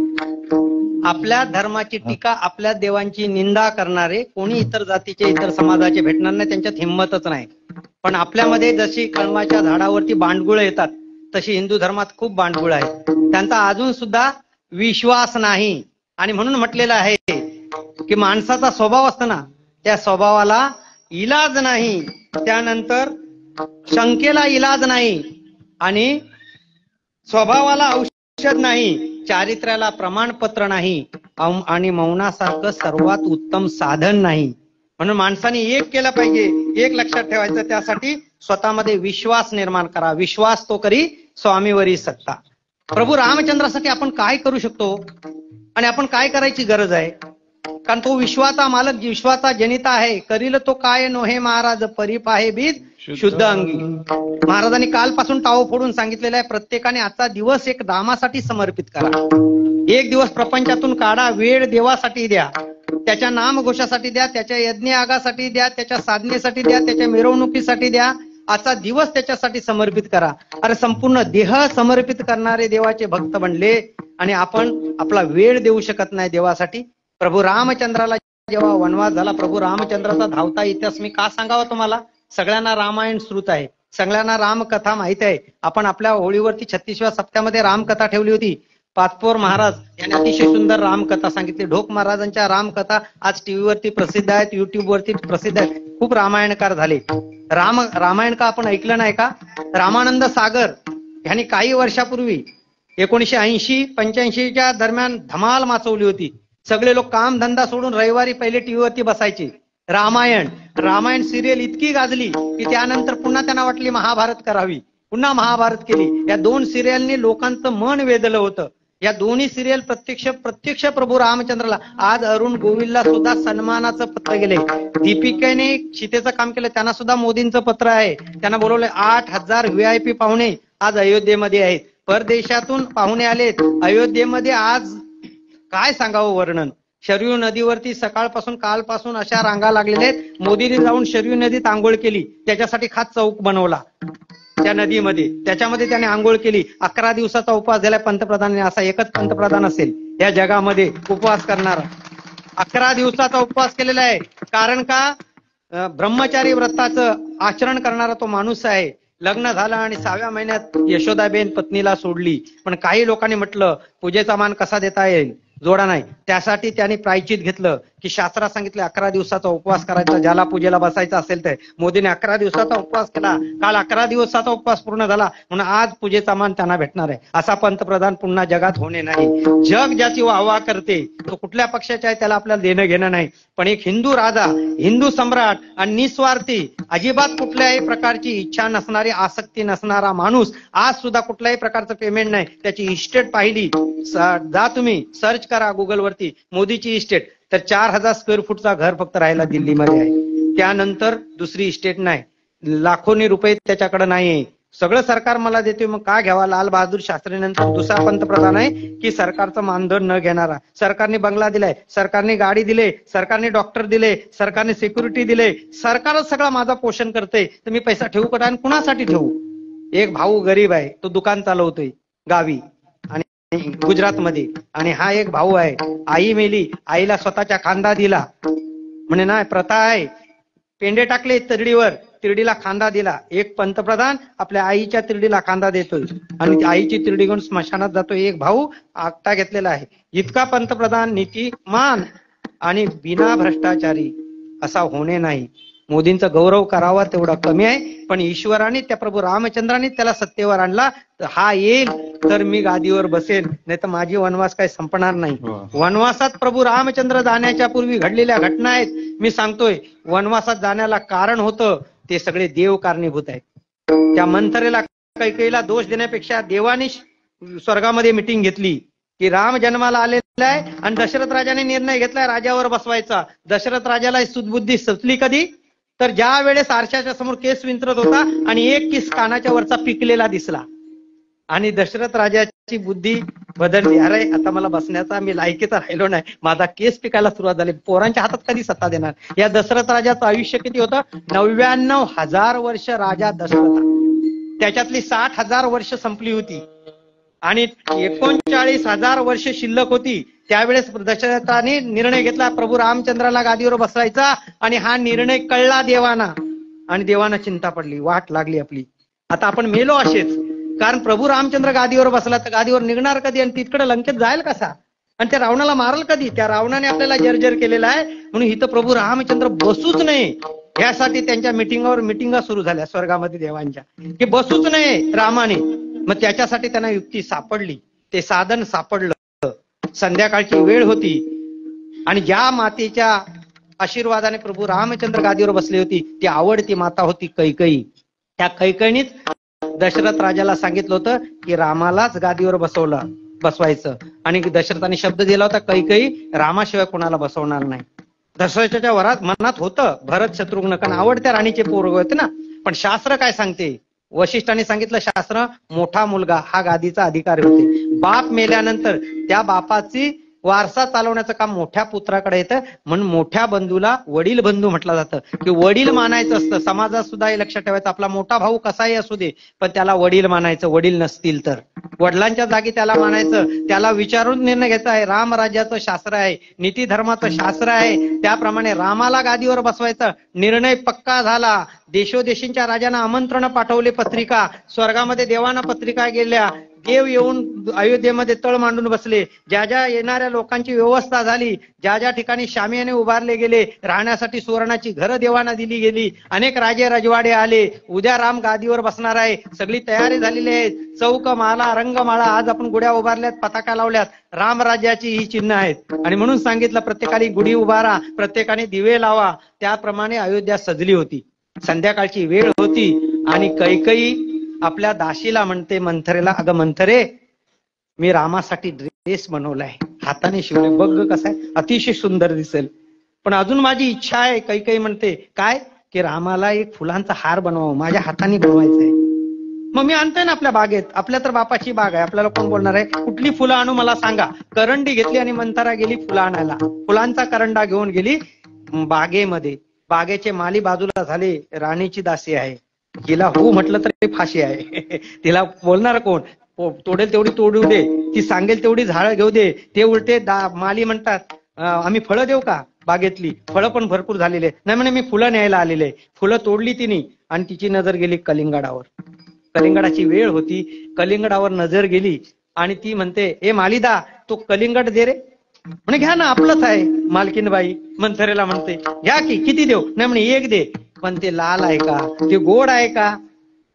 आपल्या धर्माची टीका, आपल्या देवांची निंदा करणारे कोणी इतर जातीचे, इतर समाजाचे भेटणार नाही, त्यांच्यात हिंमतच नाही. पण आपल्यामध्ये जशी कळमाच्या झाडावरती बांडगुळ येतात तशी हिंदू धर्मात खूप बांडगुळ आहे. त्यांचा अजून सुद्धा विश्वास नाही. आणि म्हणून म्हटलेलं आहे की माणसाचा स्वभाव असतो ना, त्या स्वभावाला इलाज नाही, त्यानंतर शंकेला इलाज नाही, आणि स्वभावाला औषध नाही, चारित्र्याला प्रमाणपत्र नाही, आणि मौनासारखं सर्वात उत्तम साधन नाही. म्हणून माणसाने एक केलं पाहिजे, एक लक्षात ठेवायचं. त्यासाठी स्वतःमध्ये विश्वास निर्माण करा. विश्वास तो करी स्वामीवरी सत्ता. प्रभू रामचंद्रासाठी आपण काय करू शकतो आणि आपण काय करायची गरज आहे? कारण तो विश्वाचा मालक, विश्वाचा जनिता आहे. करील तो काय नोहे महाराज, परीप आहे बीज शुद्ध अंगी. महाराजांनी कालपासून टाओ फोडून सांगितलेलं आहे, प्रत्येकाने आजचा दिवस एक नामासाठी समर्पित करा. एक दिवस प्रपंचातून काढा, वेळ देवासाठी द्या, त्याच्या नामघोषासाठी द्या, त्याच्या यज्ञ यागासाठी द्या, त्याच्या साधनेसाठी द्या, त्याच्या मिरवणुकीसाठी द्या. आजचा दिवस त्याच्यासाठी समर्पित करा. अरे संपूर्ण देह समर्पित करणारे देवाचे भक्त बनले आणि आपण आपला वेळ देऊ शकत नाही देवासाठी. प्रभू रामचंद्राला जेव्हा वनवास झाला, प्रभू रामचंद्राचा धावता इतिहास मी का सांगावा तुम्हाला? सगळ्यांना रामायण श्रुत आहे, सगळ्यांना रामकथा माहित आहे. आपण आपल्या होळीवरती 36व्या सप्त्यामध्ये रामकथा ठेवली होती. पाचपोर महाराज यांनी अतिशय सुंदर रामकथा सांगितली. ढोक महाराजांच्या रामकथा आज टीव्हीवरती प्रसिद्ध आहेत, युट्यूब वरती प्रसिद्ध आहेत. खूप रामायणकार झाले. रामायण का आपण ऐकलं नाही का? रामानंद सागर यांनी काही वर्षापूर्वी 1980-85च्या दरम्यान धमाल माचवली होती. सगळे लोक काम धंदा सोडून रविवारी पहिले टीव्हीवरती बसायचे. रामायण सिरियल इतकी गाजली की त्यानंतर पुन्हा त्यांना वाटली महाभारत करावी, पुन्हा महाभारत केली. या 2 सिरियलनी लोकांचं मन वेधलं होतं. या दोन्ही सिरियल प्रत्यक्ष प्रभू रामचंद्राला, आज अरुण गोविलला सुद्धा सन्मानाचं पत्र गेले. दीपिकेने सीतेचं काम केलं, त्यांना सुद्धा मोदींचं पत्र आहे. त्यांना बोलवलंय. 8,000 VIP पाहुणे आज अयोध्येमध्ये आहेत. परदेशातून पाहुणे आलेत अयोध्येमध्ये. आज काय सांगावं वर्णन. शरयू नदीवरती सकाळपासून कालपासून अशा रांगा लागलेल्या आहेत. मोदीने जाऊन शरयू नदीत आंघोळ केली, त्याच्यासाठी खास चौक बनवला त्या नदीमध्ये, त्याच्यामध्ये त्याने आंघोळ केली. 11 दिवसाचा उपवास झालाय पंतप्रधानांनी. असा एकच पंतप्रधान असेल या जगामध्ये उपवास करणारा. 11 दिवसाचा उपवास केलेला आहे. कारण का? ब्रह्मचारी व्रताचं आचरण करणारा तो माणूस आहे. लग्न झालं आणि 6व्या महिन्यात यशोदाबेन पत्नीला सोडली. पण काही लोकांनी म्हटलं पूजेचा मान कसा देता येईल, जोडा नाही. त्यासाठी त्यांनी प्रायचित घेतलं की शास्त्रात सांगितलं 11 दिवसाचा उपवास करायचा ज्याला पूजेला बसायचं असेल तर. मोदीने 11 दिवसाचा उपवास केला. काल 11 दिवसाचा उपवास पूर्ण झाला म्हणून आज पूजेचा मान त्यांना भेटणार आहे. असा पंतप्रधान पुन्हा जगात होणे नाही. जग ज्याची वाहवा करते तो कुठल्या पक्षाचा आहे त्याला आपल्याला देणं घेणं नाही. पण एक हिंदू राजा, हिंदू सम्राट आणि निस्वार्थी, अजिबात कुठल्याही प्रकारची इच्छा नसणारी, आसक्ती नसणारा माणूस, आज सुद्धा कुठल्याही प्रकारचं पेमेंट नाही. त्याची इस्टेट पाहिली, जा तुम्ही सर्च करा गुगल वरती, मोदीची इस्टेट, तर 4,000 स्क्वेअर फूटचा घर फक्त राहायला दिल्लीमध्ये आहे. त्यानंतर दुसरी इस्टेट नाही. लाखोनी रुपये त्याच्याकडे नाहीये. सगळं सरकार मला देते, मग का घ्यावा? लाल बहादूर शास्त्रीनंतर दुसरा पंतप्रधान आहे की सरकारचं मानधन न घेणारा. सरकारने बंगला दिलाय, सरकारने गाडी दिले, सरकारने डॉक्टर दिले, सरकारने सिक्युरिटी दिले. सरकारच सगळं माझा पोषण करते, तर मी पैसा ठेवू का आणि कुणासाठी ठेवू? एक भाऊ गरीब आहे, तो दुकान चालवतोय गावी आणि गुजरातमध्ये. आणि हा एक भाऊ आहे, आई मेली, आईला स्वतःच्या खांदा दिला. म्हणे नाही, प्रथा आहे पेंडे टाकले तिरडीवर, तिरडीला खांदा दिला. एक पंतप्रधान आपल्या आईच्या तिरडीला खांदा देतोय आणि आईची तिरडी घेऊन स्मशानात जातोय. एक भाऊ आगटा घेतलेला आहे. इतका पंतप्रधान नीतिमान आणि बिना भ्रष्टाचारी असा होणे नाही. मोदींचा गौरव करावा तेवढा कमी आहे, पण ईश्वराने त्या प्रभू रामचंद्राने त्याला सत्तेवर आणला. तर हा येईल तर मी गादीवर बसेल, नाही तर माझी वनवास काही संपणार नाही. वनवासात प्रभू रामचंद्र जाण्याच्या पूर्वी घडलेल्या घटना आहेत. मी सांगतोय, वनवासात जाण्याला कारण होतं ते सगळे देव कारणीभूत आहेत. त्या मंथरेला कैकेयीला दोष देण्यापेक्षा देवाने स्वर्गामध्ये मिटिंग घेतली की राम जन्माला आलेला आहे आणि दशरथ राजाने निर्णय घेतलाय राजावर बसवायचा. दशरथ राजाला सुदबुद्धी सुचली कधी, तर ज्या वेळेस आरशाच्या समोर केस विंचरत होता आणि एक केस कानाच्या वरचा पिकलेला दिसला आणि दशरथ राजाची बुद्धी बदलली. अरे आता मला बसण्याचा मी लायकीचा राहिलो नाही, माझा केस पिकायला सुरुवात झाली. पोरांच्या हातात कधी सत्ता देणार. या दशरथ राजाचं आयुष्य किती होतं? 99,000 वर्ष राजा दशरथ, त्याच्यातली 60,000 वर्ष संपली होती आणि 39,000 वर्ष शिल्लक होती. त्यावेळेस दशरथाने निर्णय घेतला प्रभू रामचंद्राला गादीवर बसवायचा आणि हा निर्णय कळला देवाना आणि देवाना चिंता पडली, वाट लागली आपली. आता आपण मेलो असेच, कारण प्रभू रामचंद्र गादीवर बसला तर गादीवर निघणार कधी आणि तिकडे लंकेत जाईल कसा आणि त्या रावणाला मारल कधी? त्या रावणाने आपल्याला जर्जर केलेला आहे. म्हणून इथं प्रभू रामचंद्र बसूच नये यासाठी त्यांच्या मिटिंगा सुरू झाल्या स्वर्गामध्ये देवांच्या, की बसूच नये रामाने. मग त्याच्यासाठी त्यांना युक्ती सापडली, ते साधन सापडलं. संध्याकाळची वेळ होती आणि ज्या मातेच्या आशीर्वादाने प्रभू रामचंद्र गादीवर बसली होती ती आवडती माता होती कैकेयी. त्या कैकेयीनेच दशरथ राजाला सांगितलं होतं की रामालाच गादीवर बसवायचं आणि दशरथाने शब्द दिला होता कैकेयी रामाशिवाय कोणाला बसवणार नाही. दशरथाच्या मनात होतं भरत शत्रुघ्न, कारण आवडत्या राणीचे पोरग होते ना. पण शास्त्र काय सांगते? वशिष्ठाने सांगितलं शास्त्र, मोठा मुलगा हा गादीचा अधिकारी होते. बाप मेल्यानंतर त्या बापाची वारसा चालवण्याचं काम मोठ्या पुत्राकडे येतं. म्हणून मोठ्या बंधूला वडील बंधू म्हटलं जातं, की वडील मानायचं असतं. समाजात सुद्धा हे लक्षात ठेवायचं, आपला मोठा भाऊ कसाही असू दे पण त्याला वडील मानायचं. वडील नसतील तर वडिलांच्या जागी त्याला मानायचं, त्याला विचारून निर्णय घ्यायचा आहे. रामराज्याचं शास्त्र आहे, नीती धर्माचं शास्त्र आहे, त्याप्रमाणे रामाला गादीवर बसवायचा निर्णय पक्का झाला. देशोदेशींच्या राजांना आमंत्रण पाठवले, पत्रिका स्वर्गामध्ये देवांना पत्रिका गेल्या. देव येऊन अयोध्येमध्ये तळ मांडून बसले. ज्या ज्या येणाऱ्या लोकांची व्यवस्था झाली, ज्या ज्या ठिकाणी शामियाने उभारले गेले, राहण्यासाठी सुवर्णाची घरं देवांना दिली गेली. अनेक राजे रजवाडे आले. उद्या राम गादीवर बसणार आहे, सगळी तयारी झालेली आहे. चौक माला रंगमाळा, आज आपण गुड्या उभारल्यात, पताका लावल्यात. रामराज्याची ही चिन्ह आहेत आणि म्हणून सांगितलं प्रत्येकाने गुढी उभारा, प्रत्येकाने दिवे लावा. त्याप्रमाणे अयोध्या सजली होती. संध्याकाळची वेळ होती आणि कैकेयी आपल्या दाशीला म्हणते, मंथरेला, अगं मंथरे, मी रामासाठी ड्रेस बनवलाय, हाताने शिवले, बघ कसा आहे, अतिशय सुंदर दिसेल. पण अजून माझी इच्छा आहे. कैकेयी म्हणते काय? की रामाला एक फुलांचा हार बनवावा, माझ्या हाताने बनवायचा आहे. मग मी आणतोय ना आपल्या बागेत, आपल्या तर बापाची बाग आहे, आपल्याला कोण बोलणार आहे? कुठली फुलं आणू मला सांगा. करंडी घेतली आणि मंथरा गेली फुलं आणायला. फुलांचा करंडा घेऊन गेली बागेमध्ये. बागेचे माली बाजूला झाले, राणीची दासी आहे. तिला हो म्हटलं तरी फाशी आहे. तिला बोलणार कोण? तोडेल तेवढी तोडू दे, ती सांगेल तेवढी झाडं घेऊ दे. ते उलटे माली म्हणतात आम्ही फळं देऊ का? बागेतली फळं पण भरपूर झालेले नाही, म्हणे मी फुलं न्यायला आलेले. फुलं तोडली तिने आणि तिची नजर गेली कलिंगडावर. कलिंगडाची वेळ होती, कलिंगडावर नजर गेली आणि ती म्हणते, ए मालिदा, तो कलिंगड दे रे. म्हणे घ्या ना, आपलंच आहे. मालकीनबाई मंथरेला म्हणते, घ्या की, किती देऊ? नाही म्हणे एक दे. पण ते लाल आहे का? ते गोड आहे का?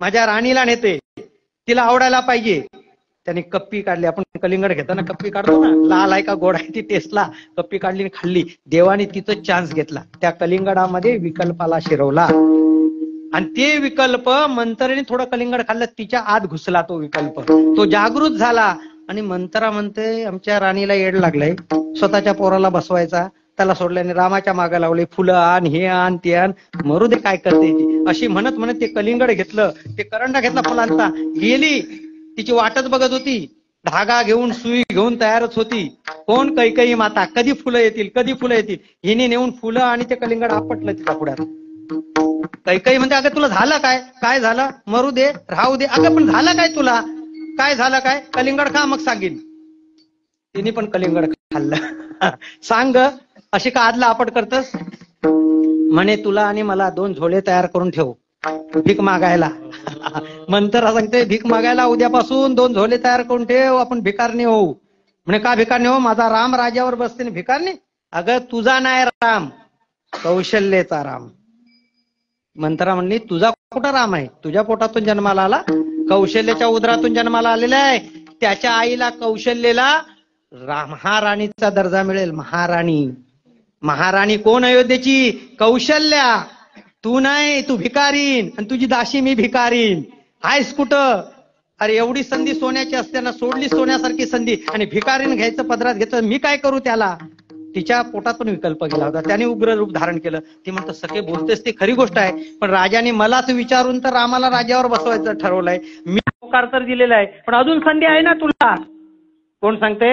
माझ्या राणीला नेते, तिला आवडायला पाहिजे. त्याने कप्पी काढली. आपण कलिंगड घेताना कप्पी काढतो ना, लाल आहे का गोड आहे ती टेस्टला. कप्पी काढली आणि खाल्ली. देवाने तिथं चान्स घेतला, त्या कलिंगडामध्ये विकल्पाला शिरवला आणि ते विकल्प मंथरेने थोडं कलिंगड खाल्लं, तिच्या आत घुसला तो विकल्प. तो जागृत झाला आणि मंथरा म्हणते, आमच्या राणीला येड लागलंय, स्वतःच्या पोराला बसवायचा, त्याला सोडल्याने रामाच्या मागे लावले, फुलं आण, हे आण, ते आण, मरू दे काय करते ती. अशी म्हणत म्हणत ते कलिंगड घेतलं, ते करंडा घेतला फुलांचा, गेली. तिची वाटच बघत होती, धागा घेऊन सुई घेऊन तयारच होती. कोण? कैकेयी माता. कधी फुलं येतील, कधी फुलं येतील. हिने नेऊन फुलं आणि ते कलिंगड आपटलं तिच्या पुढ्यात. कैकेयी म्हणते, अगं तुला झालं काय? काय झालं? मरू दे, राहू दे. अगं पण झालं काय तुला? काय झालं काय? कलिंगड खा मग सांगेन. तिने पण कलिंगड खाल्लं. सांग, अशी का आदला आपट करतस? म्हणे तुला आणि मला 2 झोळे तयार करून ठेव भीक मागायला. मंत्र सांगते भीक मागायला उद्यापासून 2 झोले तयार करून ठेव, आपण भिकारणी होऊ. म्हणे का भिकारणी हो, माझा राम राजावर बसते ना भिकारणी. अगं तुझा नाही राम, कौशल्याचा राम. मंत्रा म्हणली तुझा कुठं राम आहे, तुझ्या पोटातून जन्माला आला, कौशल्याच्या उदरातून जन्माला आलेला आहे. त्याच्या आईला कौशल्येला महाराणीचा दर्जा मिळेल. महाराणी. महाराणी कोण अयोध्येची? कौशल्या. तू नाही, तू भिकारीन आणि तुझी दाशी मी भिकारीन. आहेस कुठं? अरे एवढी संधी सोन्याची असताना सोडली सोन्यासारखी संधी आणि भिकारीन घ्यायचं पदरात घेतलं, मी काय करू त्याला? तिच्या पोटातून विकल्प गेला होता, त्याने उग्र रूप धारण केलं. ती म्हणतो सखे बोलतेस ती खरी गोष्ट आहे, पण राजाने मलाच विचारून तर रामाला राज्यावर बसवायचं ठरवलंय. मी होकार तर दिलेला आहे, पण अजून संधी आहे ना तुला. कोण सांगते?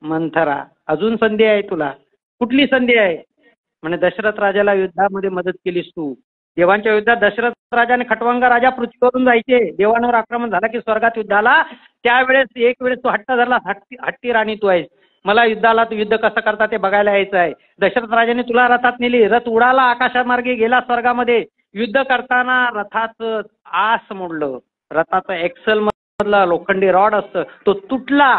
मंथरा. अजून संधी आहे तुला. कुठली संधी आहे? म्हणे दशरथ राजाला युद्धामध्ये मदत केलीस तू. देवांच्या युद्धात दशरथ राजाने खटवंगा राजा पृथ्वीवरून जायचे, देवांवर आक्रमण झाला की स्वर्गात युद्धाला. त्यावेळेस एक वेळेस तू हट्ट धरला, हट्टी राणी तू आहेस. मला युद्धाला तू युद्ध कसं करता ते बघायला यायचं आहे. दशरथ राजाने तुला रथात नेली, रथ उडाला, आकाशामार्गे गेला स्वर्गामध्ये. युद्ध करताना रथाचं आस मोडलं, रथाचं एक्सल मधला लोखंडी रॉड असतं तो तुटला